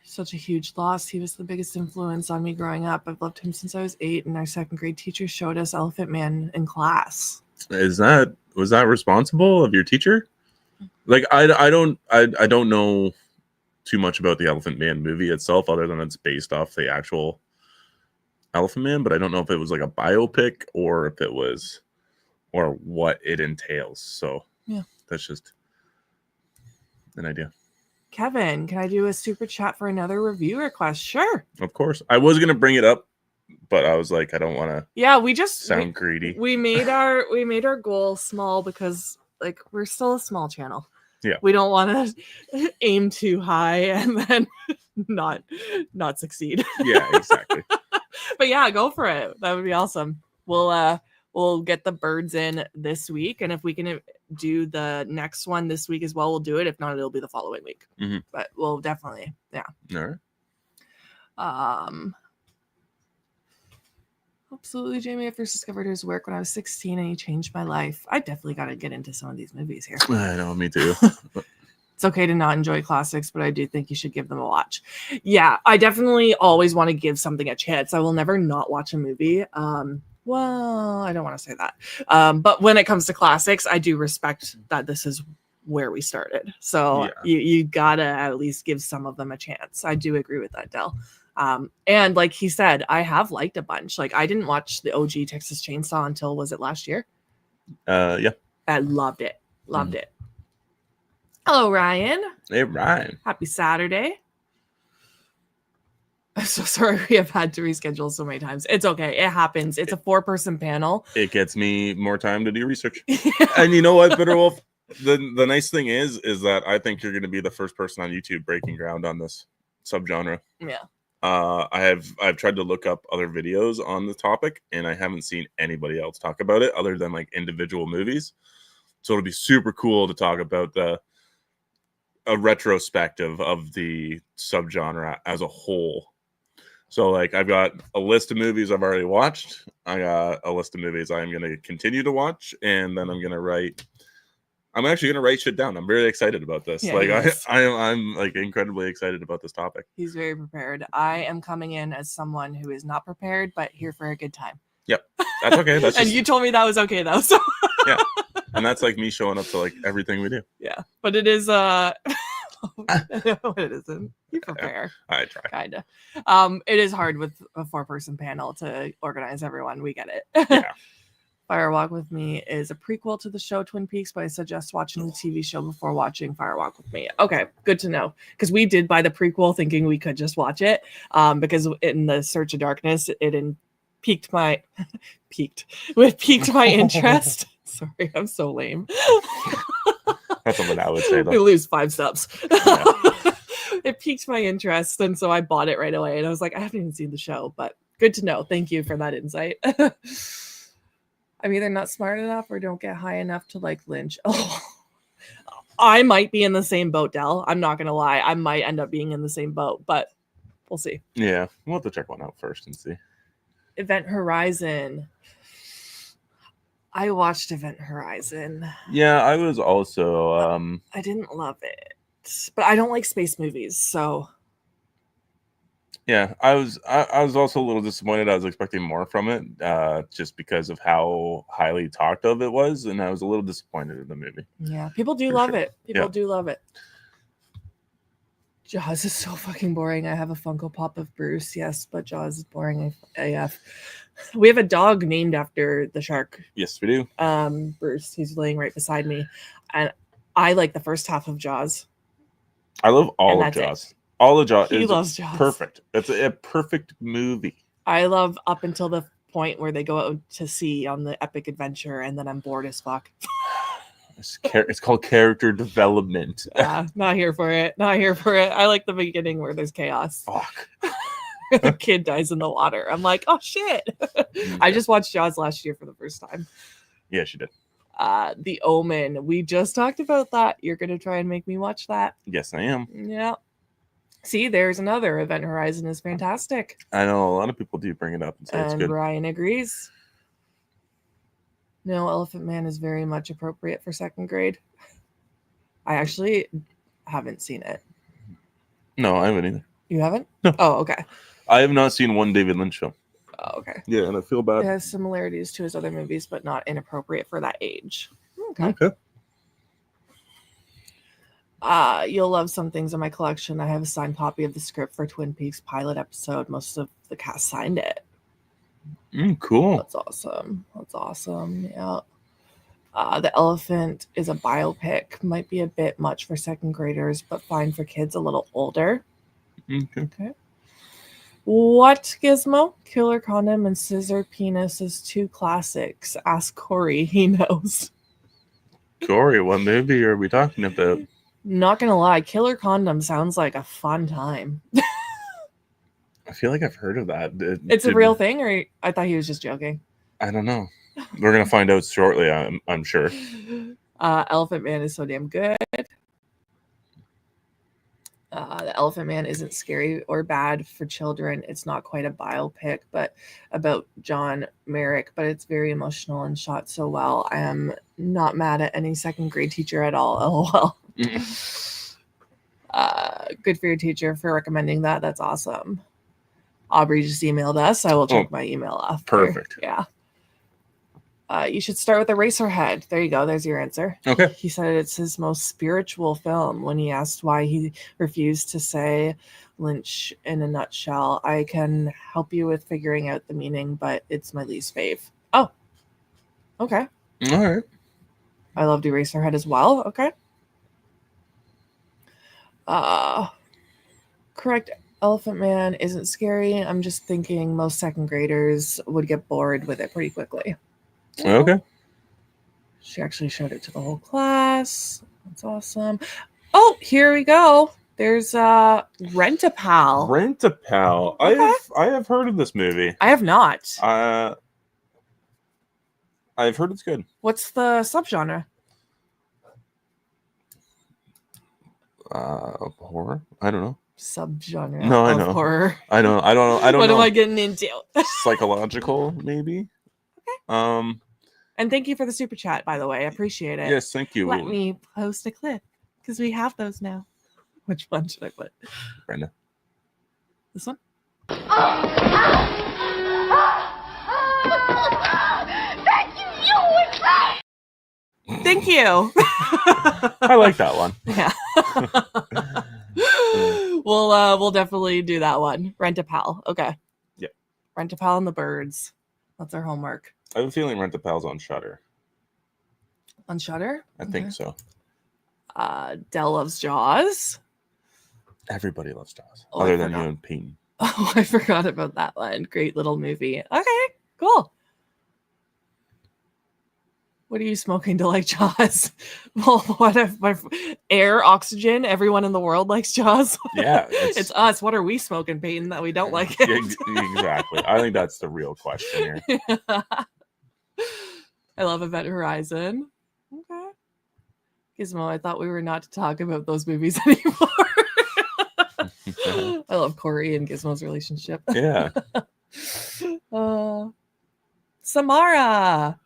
Such a huge loss. He was the biggest influence on me growing up. I've loved him since I was 8, and our second grade teacher showed us Elephant Man in class. Was that responsible of your teacher? Like I don't know too much about the Elephant Man movie itself, other than it's based off the actual Elephant Man, but I don't know if it was like a biopic or if it was, or what it entails. So yeah, that's just an idea. Kevin, can I do a super chat for another review request? Sure. Of course. I was gonna bring it up, but I was like, I don't want to. Yeah, we just sound greedy. We made our goal small because like we're still a small channel. Yeah. We don't want to aim too high and then not succeed. Yeah, exactly. But yeah, go for it. That would be awesome. We'll get the birds in this week, and if we can do the next one this week as well, we'll do it. If not, it'll be the following week. But we'll definitely, yeah. All right. Absolutely, Jamie. I first discovered his work when I was 16, and he changed my life. I definitely got to get into some of these movies here. I know, me too. It's okay to not enjoy classics, but I do think you should give them a watch. Yeah, I definitely always want to give something a chance. I will never not watch a movie. Well, I don't want to say that. But when it comes to classics, I do respect that this is where we started. So you gotta at least give some of them a chance. I do agree with that, Del. And like he said, I have liked a bunch. Like I didn't watch the OG Texas Chainsaw until, was it last year? Yeah. I loved it. Loved it. Hello, Ryan. Hey, Ryan. Happy Saturday. I'm so sorry we have had to reschedule so many times. It's okay. It happens. It's a 4-person panel. It gets me more time to do research. And you know what, Bitter Wolf? The nice thing is that I think you're going to be the first person on YouTube breaking ground on this subgenre. Yeah. I've tried to look up other videos on the topic, and I haven't seen anybody else talk about it other than like individual movies. So it'll be super cool to talk about a retrospective of the subgenre as a whole. So like I've got a list of movies I've already watched. I got a list of movies I'm going to continue to watch, and then I'm actually going to write shit down. I'm very excited about this. Yeah, like I'm like incredibly excited about this topic. He's very prepared. I am coming in as someone who is not prepared, but here for a good time. Yep. That's okay. That's And you told me that was okay though. So yeah. And that's like me showing up to like everything we do. Yeah. But it is no, it isn't. You prepare. I try. Kinda. It is hard with a 4-person panel to organize everyone. We get it. Yeah. Fire Walk with Me is a prequel to the show Twin Peaks, but I suggest watching the TV show before watching Fire Walk with Me. Okay, good to know. Because we did buy the prequel thinking we could just watch it. Because in the Search of Darkness, it piqued my interest. Sorry, I'm so lame. That's something I would say though. We lose 5 steps. Yeah. It piqued my interest, and so I bought it right away. And I was like, I haven't even seen the show, but good to know. Thank you for that insight. I'm either not smart enough or don't get high enough to like Lynch. Oh, I might be in the same boat, Del. I'm not gonna lie. I might end up being in the same boat, but we'll see. Yeah, we'll have to check one out first and see. Event Horizon. I watched Event Horizon. Yeah, I was also I didn't love it, but I don't like space movies, so yeah, I was also a little disappointed. I was expecting more from it, just because of how highly talked of it was, and I was a little disappointed in the movie. yeah, people do For love sure. it. People Yeah. do love it. Jaws is so fucking boring. I have a Funko Pop of Bruce, yes, but Jaws is boring AF. We have a dog named after the shark. Yes, we do. Bruce. He's laying right beside me, and I like the first half of Jaws. I love all And of that's it. Jaws. All of Jaws. He is loves Jaws. Perfect. It's a perfect movie. I love up until the point where they go out to sea on the epic adventure, and then I'm bored as fuck. It's called character development. Not here for it. Not here for it. I like the beginning where there's chaos. Fuck. The kid dies in the water. I'm like, oh shit. I just watched Jaws last year for the first time. Yeah, she did. The Omen. We just talked about that. You're gonna try and make me watch that. Yes, I am. Yeah. See, there's another. Event Horizon is fantastic. I know a lot of people do bring it up and say it's And good. Brian agrees. No, Elephant Man is very much appropriate for 2nd grade. I actually haven't seen it. No, I haven't either. You haven't? No. Oh, okay. I have not seen one David Lynch film. Oh, okay. Yeah, and I feel It bad. has similarities to his other movies, but not inappropriate for that age. Okay. Okay. You'll love some things in my collection. I have a signed copy of the script for Twin Peaks pilot episode. Most of the cast signed it. Cool. That's awesome. That's awesome. Yeah. The Elephant is a biopic. Might be a bit much for 2nd graders, but fine for kids a little older. Okay. What, Gizmo? Killer Condom and Scissor Penis is 2 classics. Ask Corey. He knows. Corey, what movie are we talking about? Not gonna lie, Killer Condom sounds like a fun time. I feel like I've heard of that. It's a real thing, or I thought he was just joking. I don't know. We're gonna find out shortly. I'm sure. Elephant Man is so damn good. The Elephant Man isn't scary or bad for children. It's not quite a biopic, but about John Merrick, but it's very emotional and shot so well. I am not mad at any 2nd grade teacher at all. LOL. Good for your teacher for recommending that. That's awesome. Aubrey just emailed us. I will check my email after. Perfect. Yeah. You should start with Eraserhead. There you go. There's your answer. Okay. He said it's his most spiritual film. When he asked why he refused to say Lynch in a nutshell, I can help you with figuring out the meaning, but it's my least fave. Oh, okay. All right. I loved Eraserhead as well. Okay. Correct Elephant Man isn't scary. I'm just thinking most second graders would get bored with it pretty quickly. Okay. She actually showed it to the whole class. That's awesome. Oh, here we go. There's Rent-A-Pal. Rent-A-Pal. Okay. I have heard of this movie. I have not. I've heard it's good. What's the subgenre? Horror? I don't know. Subgenre No, I of know. horror. I don't know. What am I getting into? Psychological, maybe. Okay. And thank you for the super chat, by the way. I appreciate it. Yes, thank you. Let me post a clip because we have those now. Which one should I put? Brenda. This one? Thank you, you were great! Thank you. I like that one. Yeah. We'll definitely do that one. Rent-A-Pal. Okay. Yeah. Rent-A-Pal and the Birds. That's our homework. I have a feeling Rent-A-Pal's on Shudder. On Shudder? I think so. Dell loves Jaws. Everybody loves Jaws, Oh, other than you and Peyton. Oh, I forgot about that one. Great little movie. Okay, cool. What are you smoking to like Jaws? Well, what if air, oxygen, everyone in the world likes Jaws? Yeah. It's us. What are we smoking, Peyton, that we don't like it? Exactly. I think that's the real question here. I love Event Horizon. Okay. Gizmo, I thought we were not to talk about those movies anymore. I love Corey and Gizmo's relationship. Yeah. Samara.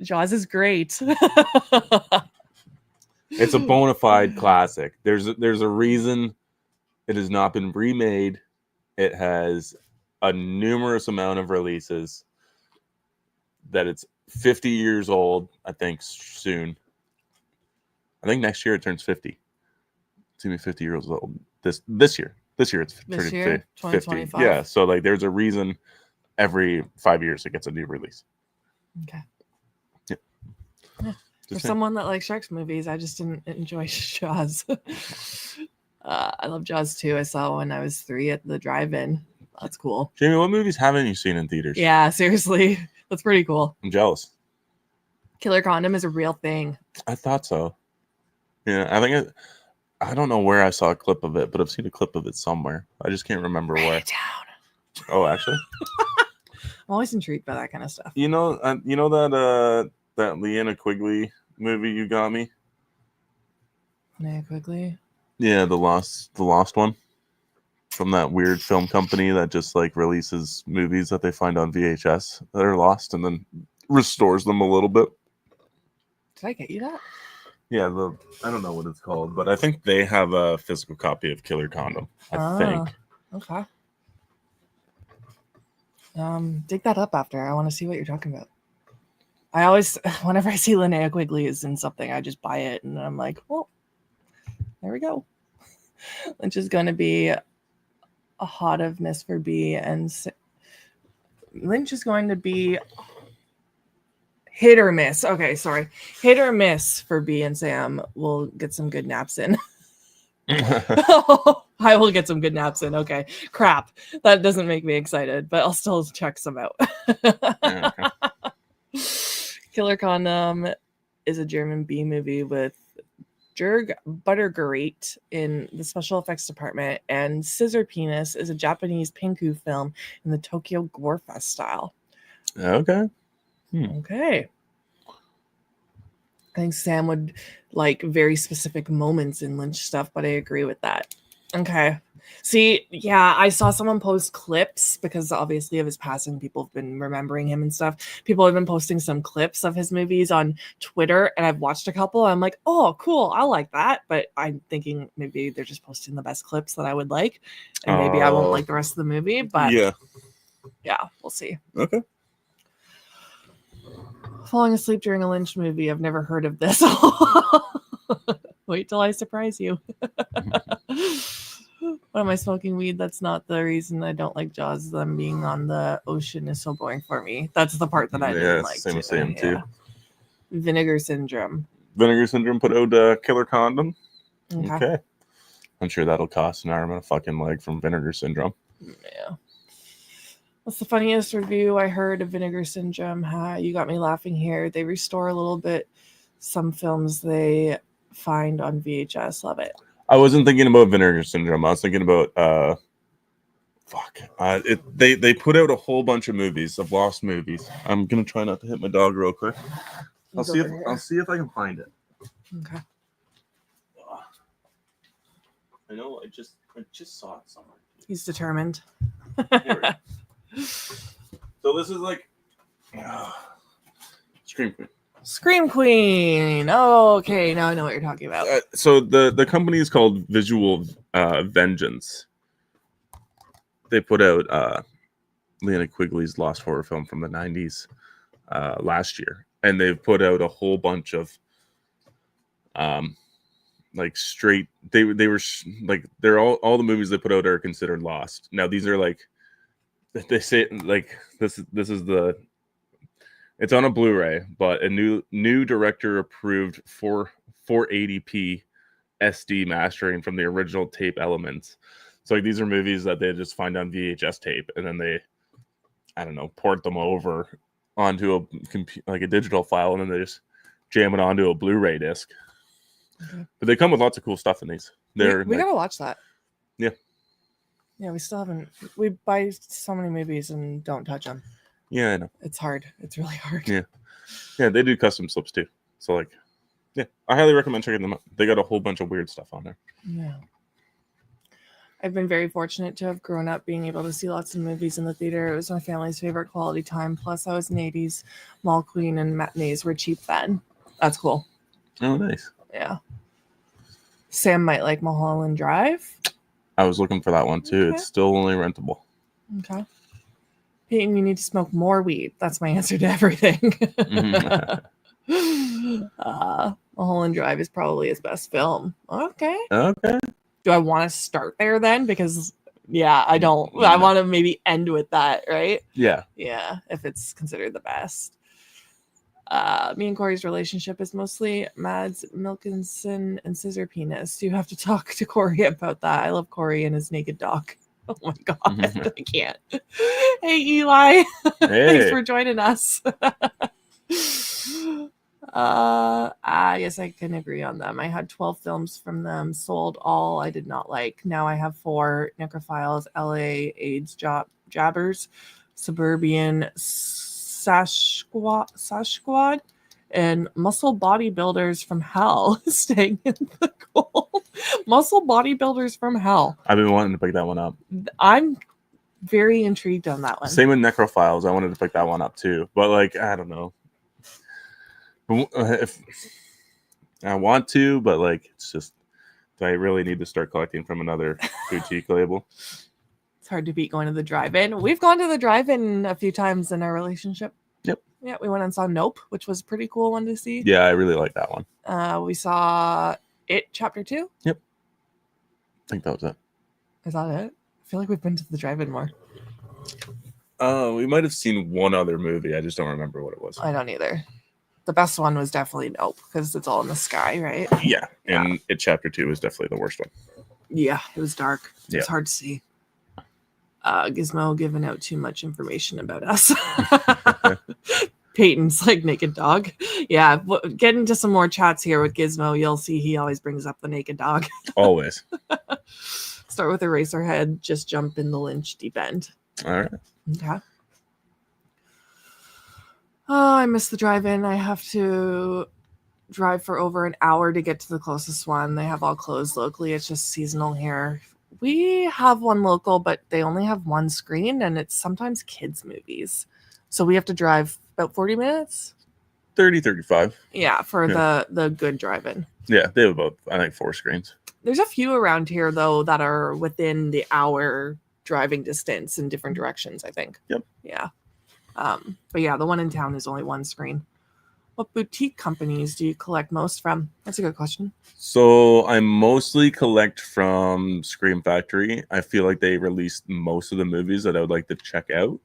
Jaws is great. It's a bona fide classic. There's a reason it has not been remade. It has a numerous amount of releases. That it's 50 years old, I think, soon. I think next year it turns 50. It's gonna be 50 years old this year. This year it's turning 50. 2025. Yeah, so like there's a reason every 5 years it gets a new release. Okay. Yeah. For someone that likes sharks movies, I just didn't enjoy Jaws. I love Jaws 2. I saw when I was 3 at the drive-in. That's cool. Jamie, what movies haven't you seen in theaters? Yeah, seriously. That's pretty cool. I'm jealous. Killer Condom is a real thing. I thought so. Yeah, I think I don't know where I saw a clip of it, but I've seen a clip of it somewhere. I just can't remember where. Down. Oh, actually? I'm always intrigued by that kind of stuff. You know that Leanna Quigley movie you got me? Leanna Quigley? Yeah, the lost one. From that weird film company that just like releases movies that they find on VHS that are lost and then restores them a little bit. Did I get you that? Yeah, I don't know what it's called, but I think they have a physical copy of Killer Condom. I think. Okay. Dig that up after. I want to see what you're talking about. I always, whenever I see Linnea Quigley is in something, I just buy it and I'm like, well, there we go. Lynch is going to be a hot of Miss for B, and Lynch is going to be hit or miss. Okay, sorry. Hit or miss for B, and Sam will get some good naps in. I will get some good naps in. Okay. Crap. That doesn't make me excited, but I'll still check some out. Yeah, okay. Killer Condom is a German B movie with Jörg Buttergereit in the special effects department, and Scissor Penis is a Japanese pinku film in the Tokyo Gore Fest style. Okay. Okay. I think Sam would like very specific moments in Lynch stuff, but I agree with that. Okay. See, yeah, I saw someone post clips because obviously of his passing, people have been remembering him and stuff. People have been posting some clips of his movies on Twitter, and I've watched a couple. I'm like, oh, cool, I like that. But I'm thinking maybe they're just posting the best clips that I would like, and maybe I won't like the rest of the movie. But yeah, we'll see. Okay. Falling asleep during a Lynch movie. I've never heard of this. Wait till I surprise you. Why am I smoking weed? That's not the reason I don't like Jaws. Them being on the ocean is so boring for me. That's the part that I didn't like. Same too. Vinegar Syndrome. Vinegar Syndrome put out Killer Condom. Okay. I'm sure that'll cost an arm and a fucking leg from Vinegar Syndrome. Yeah. What's the funniest review I heard of Vinegar Syndrome? You got me laughing here. They restore a little bit some films they find on VHS. Love it. I wasn't thinking about Vinegar Syndrome. I was thinking about they put out a whole bunch of movies, of lost movies. I'm gonna try not to hit my dog real quick. I'll see if I can find it. Okay. I know I just saw it somewhere. He's determined. So this is like Scream Queen. Scream Queen. Oh, okay. Now I know what you're talking about. So the company is called Visual Vengeance. They put out Leonard Quigley's lost horror film from the 90s last year, and they've put out a whole bunch of like straight. They were like they're all the movies they put out are considered lost. Now these are like they say like this is the. It's on a Blu-ray, but a new director approved 480p SD mastering from the original tape elements. So like these are movies that they just find on VHS tape, and then they, I don't know, port them over onto a digital file, and then they just jam it onto a Blu-ray disc. Okay. But they come with lots of cool stuff in these. We gotta watch that. Yeah. Yeah, we still haven't. We buy so many movies and don't touch them. Yeah, I know. It's hard. It's really hard. Yeah. Yeah, they do custom slips too. So like, yeah, I highly recommend checking them out. They got a whole bunch of weird stuff on there. Yeah. I've been very fortunate to have grown up being able to see lots of movies in the theater. It was my family's favorite quality time. Plus, I was an 80s mall queen and matinees were cheap then. That's cool. Oh, nice. Yeah. Sam might like Mulholland Drive. I was looking for that one too. Okay. It's still only rentable. Okay. Peyton, you need to smoke more weed. That's my answer to everything. Mulholland Drive is probably his best film. Okay. Do I want to start there then? Because, yeah, I don't. Yeah. I want to maybe end with that, right? Yeah. Yeah, if it's considered the best. Me and Corey's relationship is mostly Mads Mikkelsen and Scissor Penis. You have to talk to Corey about that. I love Corey and his naked dog. Oh my god, I can't. Hey Eli, thanks for joining us. Yes, I can agree on them. I had 12 films from them, sold all I did not like. Now I have 4: Necrophiles, LA AIDS Jabbers, Suburban Sasquatch, and Muscle Bodybuilders from Hell. Staying in the cold. Muscle Bodybuilders from Hell. I've been wanting to pick that one up. I'm very intrigued on that one. Same with Necrophiles. I wanted to pick that one up too, but like I don't know. If I want to, but like it's just, do I really need to start collecting from another boutique label? It's hard to beat going to the drive-in. We've gone to the drive-in a few times in our relationship. Yep. Yeah, we went and saw Nope, which was a pretty cool one to see. Yeah, I really like that one. We saw It Chapter 2. Yep. I think that was it. Is that it? I feel like we've been to the drive-in more. We might have seen one other movie. I just don't remember what it was. I don't either. The best one was definitely Nope, because it's all in the sky, right? Yeah, and It Chapter 2 was definitely the worst one. Yeah, it was dark. It was hard to see. Gizmo giving out too much information about us. Peyton's like naked dog. Yeah, get into some more chats here with Gizmo. You'll see he always brings up the naked dog. Always. Start with Eraserhead, just jump in the Lynch deep end. All right. Okay. Oh, I miss the drive-in. I have to drive for over an hour to get to the closest one. They have all closed locally. It's just seasonal here. We have one local, but they only have one screen, and it's sometimes kids' movies. So we have to drive about 40 minutes? 30, 35. Yeah, for the good drive-in. Yeah, they have about, I think, 4 screens. There's a few around here, though, that are within the hour driving distance in different directions, I think. Yep. Yeah. But yeah, the one in town is only one screen. What boutique companies do you collect most from? That's a good question. So I mostly collect from Scream Factory. I feel like they released most of the movies that I would like to check out.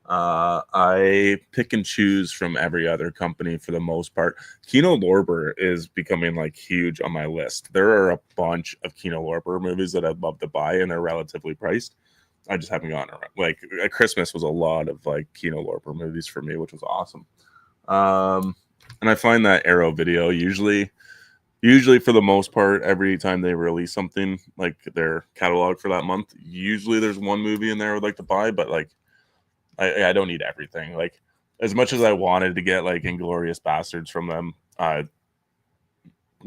I pick and choose from every other company for the most part. Kino Lorber is becoming like huge on my list. There are a bunch of Kino Lorber movies that I'd love to buy, and they're relatively priced. I just haven't gotten around. Like at Christmas was a lot of like Kino Lorber movies for me, which was awesome. And I find that Arrow Video usually for the most part, every time they release something like their catalog for that month, usually there's one movie in there I would like to buy, but like I don't need everything. Like as much as I wanted to get like Inglorious Bastards from them, I'm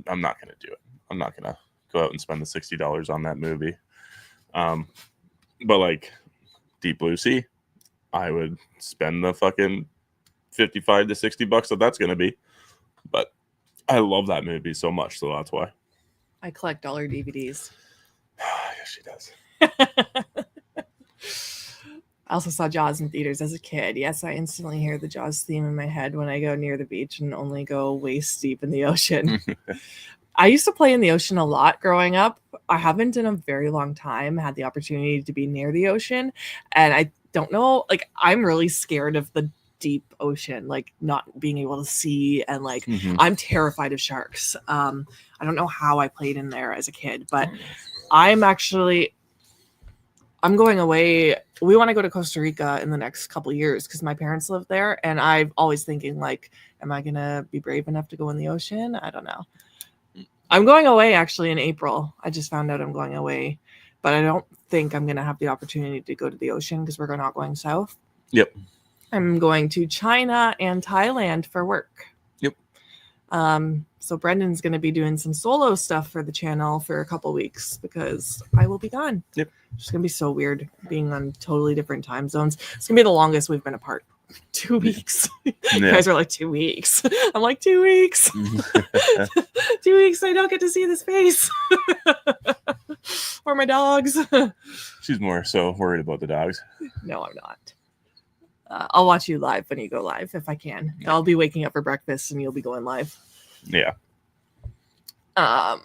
not gonna do it. I'm not gonna go out and spend the $60 on that movie. But like Deep Blue Sea, I would spend the fucking $55 to $60 that's gonna be. But I love that movie so much, so that's why. I collect all her DVDs. Yes, she does. I also saw Jaws in theaters as a kid. Yes, I instantly hear the Jaws theme in my head when I go near the beach and only go waist deep in the ocean. I used to play in the ocean a lot growing up. I haven't in a very long time had the opportunity to be near the ocean. And I don't know, like, I'm really scared of the deep ocean, like not being able to see. And like, I'm terrified of sharks. I don't know how I played in there as a kid, but I'm going away. We want to go to Costa Rica in the next couple of years because my parents live there. And I'm always thinking like, am I going to be brave enough to go in the ocean? I don't know. I'm going away actually in April. I just found out I'm going away, but I don't think I'm going to have the opportunity to go to the ocean because we're not going south. Yep. I'm going to China and Thailand for work. Yep. So Brendan's going to be doing some solo stuff for the channel for a couple weeks because I will be gone. Yep. It's going to be so weird being on totally different time zones. It's going to be the longest we've been apart. 2 weeks. You guys are like 2 weeks. I'm like 2 weeks. 2 weeks I don't get to see this face. Or my dogs. She's more so worried about the dogs. No, I'm not. I'll watch you live when you go live if I can. Yeah. I'll be waking up for breakfast and you'll be going live. Yeah. I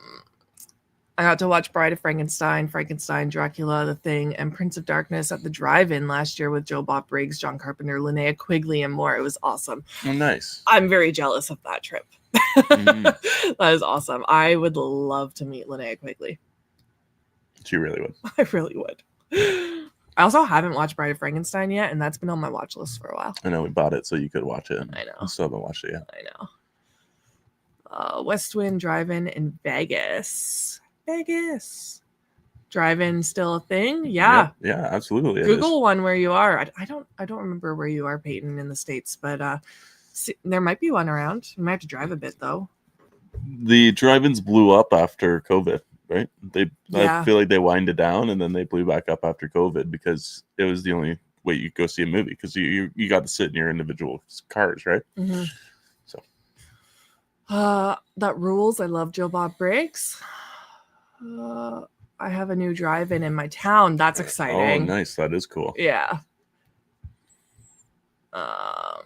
got to watch Bride of Frankenstein, Dracula, The Thing, and Prince of Darkness at the drive-in last year with Joe Bob Briggs, John Carpenter, Linnea Quigley, and more. It was awesome. Oh, nice. I'm very jealous of that trip. That is awesome. I would love to meet Linnea Quigley. She really would. I really would. I also haven't watched Bride of Frankenstein yet, and that's been on my watch list for a while. I know we bought it so you could watch it. I know. I still haven't watched it yet. I know. West Wind Drive-In in Vegas. Drive-in still a thing? Yeah. Yeah, absolutely. Google one where you are. I don't remember where you are, Peyton, in the States, but there might be one around. You might have to drive a bit though. The drive-ins blew up after COVID, right? I feel like they winded down and then they blew back up after COVID because it was the only way you could go see a movie because you got to sit in your individual cars, right? Mm-hmm. So that rules. I love Joe Bob Briggs. I have a new drive-in in my town. That's exciting. Oh, nice. That is cool. Yeah. I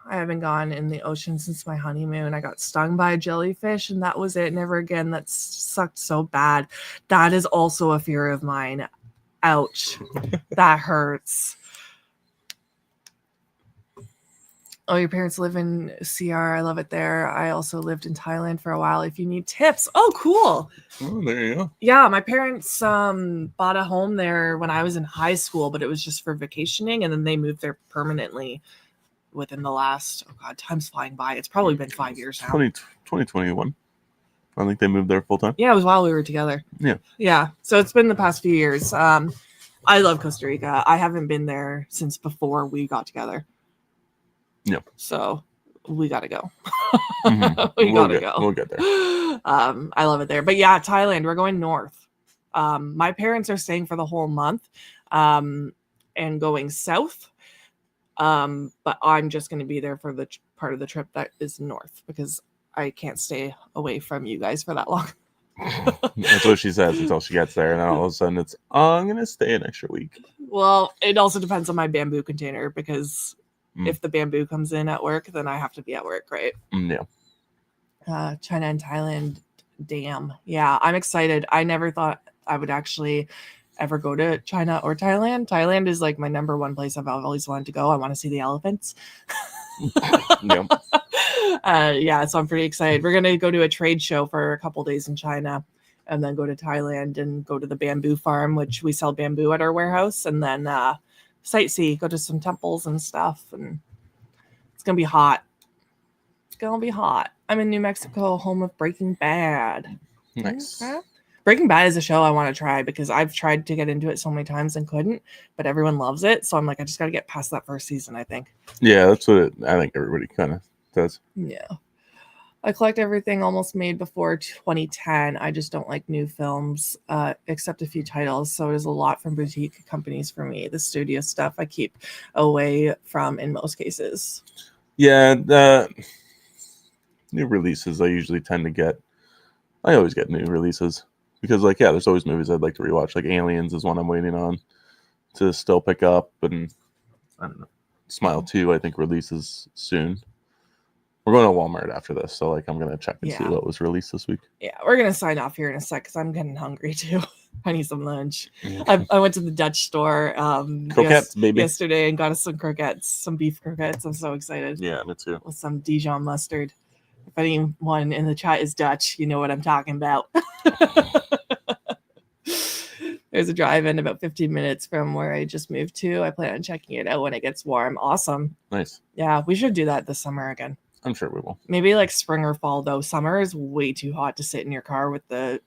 haven't gone in the ocean since my honeymoon. I got stung by a jellyfish and that was it. Never again. That sucked so bad. That is also a fear of mine. Ouch. That hurts. Oh, your parents live in CR. I love it there. I also lived in Thailand for a while. If you need tips. Oh, cool. Oh, there you go. Yeah, my parents bought a home there when I was in high school, but it was just for vacationing. And then they moved there permanently within the last, time's flying by. It's probably been 5 years now. 2021. I think they moved there full time. Yeah, it was while we were together. Yeah. Yeah. So it's been the past few years. I love Costa Rica. I haven't been there since before we got together. Yep. So we gotta go. We gotta go. We'll get there. I love it there. But yeah, Thailand, we're going north. My parents are staying for the whole month and going south. But I'm just going to be there for the part of the trip that is north because I can't stay away from you guys for that long. That's what she says until she gets there. And then all of a sudden it's, I'm going to stay an extra week. Well, it also depends on my bamboo container because if the bamboo comes in at work, then I have to be at work, right? Yeah. China and Thailand, damn. Yeah, I'm excited. I never thought I would actually ever go to China or Thailand. Thailand is like my number one place I've always wanted to go. I want to see the elephants. Yep. Yeah, so I'm pretty excited. We're gonna go to a trade show for a couple days in China, and then go to Thailand and go to the bamboo farm, which we sell bamboo at our warehouse, and then sightsee, go to some temples and stuff. And it's gonna be hot. It's gonna be hot. I'm in New Mexico, home of Breaking Bad. Nice. Okay. Breaking Bad is a show I want to try because I've tried to get into it so many times and couldn't, but everyone loves it. So I'm like, I just got to get past that first season, I think. Yeah, that's what I think everybody kind of does. Yeah. I collect everything almost made before 2010. I just don't like new films, except a few titles. So there's a lot from boutique companies for me. The studio stuff I keep away from in most cases. Yeah, the new releases I usually tend to get. I always get new releases because, like, yeah, there's always movies I'd like to rewatch. Like Aliens is one I'm waiting on to still pick up, and I don't know. Smile 2, I think, releases soon. We're going to Walmart after this, so like I'm gonna check and see what was released this week. Yeah, we're gonna sign off here in a sec because I'm getting hungry too. I need some lunch. I went to the Dutch store Croquettes, baby. yesterday and got us some croquettes, some beef croquettes. I'm so excited. Yeah, me too. With some Dijon mustard. If anyone in the chat is Dutch, you know what I'm talking about. There's a drive-in about 15 minutes from where I just moved to. I plan on checking it out when it gets warm. Awesome. Nice. Yeah, we should do that this summer again. I'm sure we will. Maybe like spring or fall, though. Summer is way too hot to sit in your car with the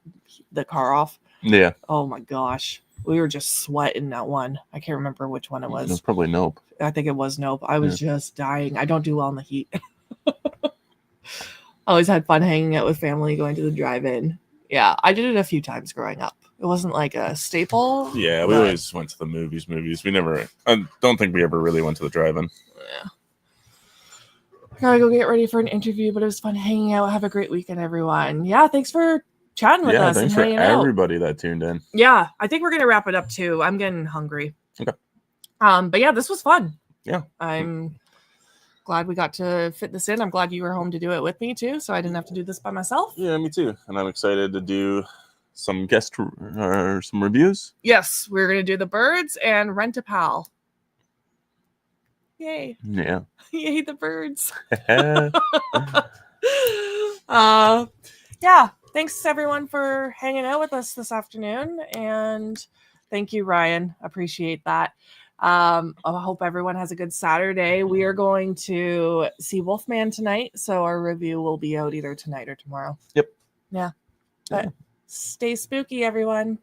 car off. Yeah. Oh my gosh. We were just sweating that one. I can't remember which one it was. It was probably Nope. I think it was Nope. I was just dying. I don't do well in the heat. Always had fun hanging out with family, going to the drive-in. Yeah, I did it a few times growing up. It wasn't like a staple. Yeah, we always went to the movies. We never, I don't think we ever really went to the drive-in. Yeah. Gotta go get ready for an interview, but it was fun hanging out. Have a great weekend, everyone. Yeah, thanks for chatting with us. Thanks and for everybody that tuned in. Yeah, I think we're gonna wrap it up too. I'm getting hungry. Okay. But yeah, this was fun. Yeah. I'm glad we got to fit this in. I'm glad you were home to do it with me too, so I didn't have to do this by myself. Yeah, me too. And I'm excited to do some guest or some reviews. Yes, we're gonna do The Birds and Rent a Pal. Yay. Yeah. Yay, the birds. Yeah, thanks everyone for hanging out with us this afternoon, and thank you, Ryan. Appreciate that. I hope everyone has a good Saturday. We are going to see Wolfman tonight, so our review will be out either tonight or tomorrow. Yep. Yeah. But stay spooky, everyone.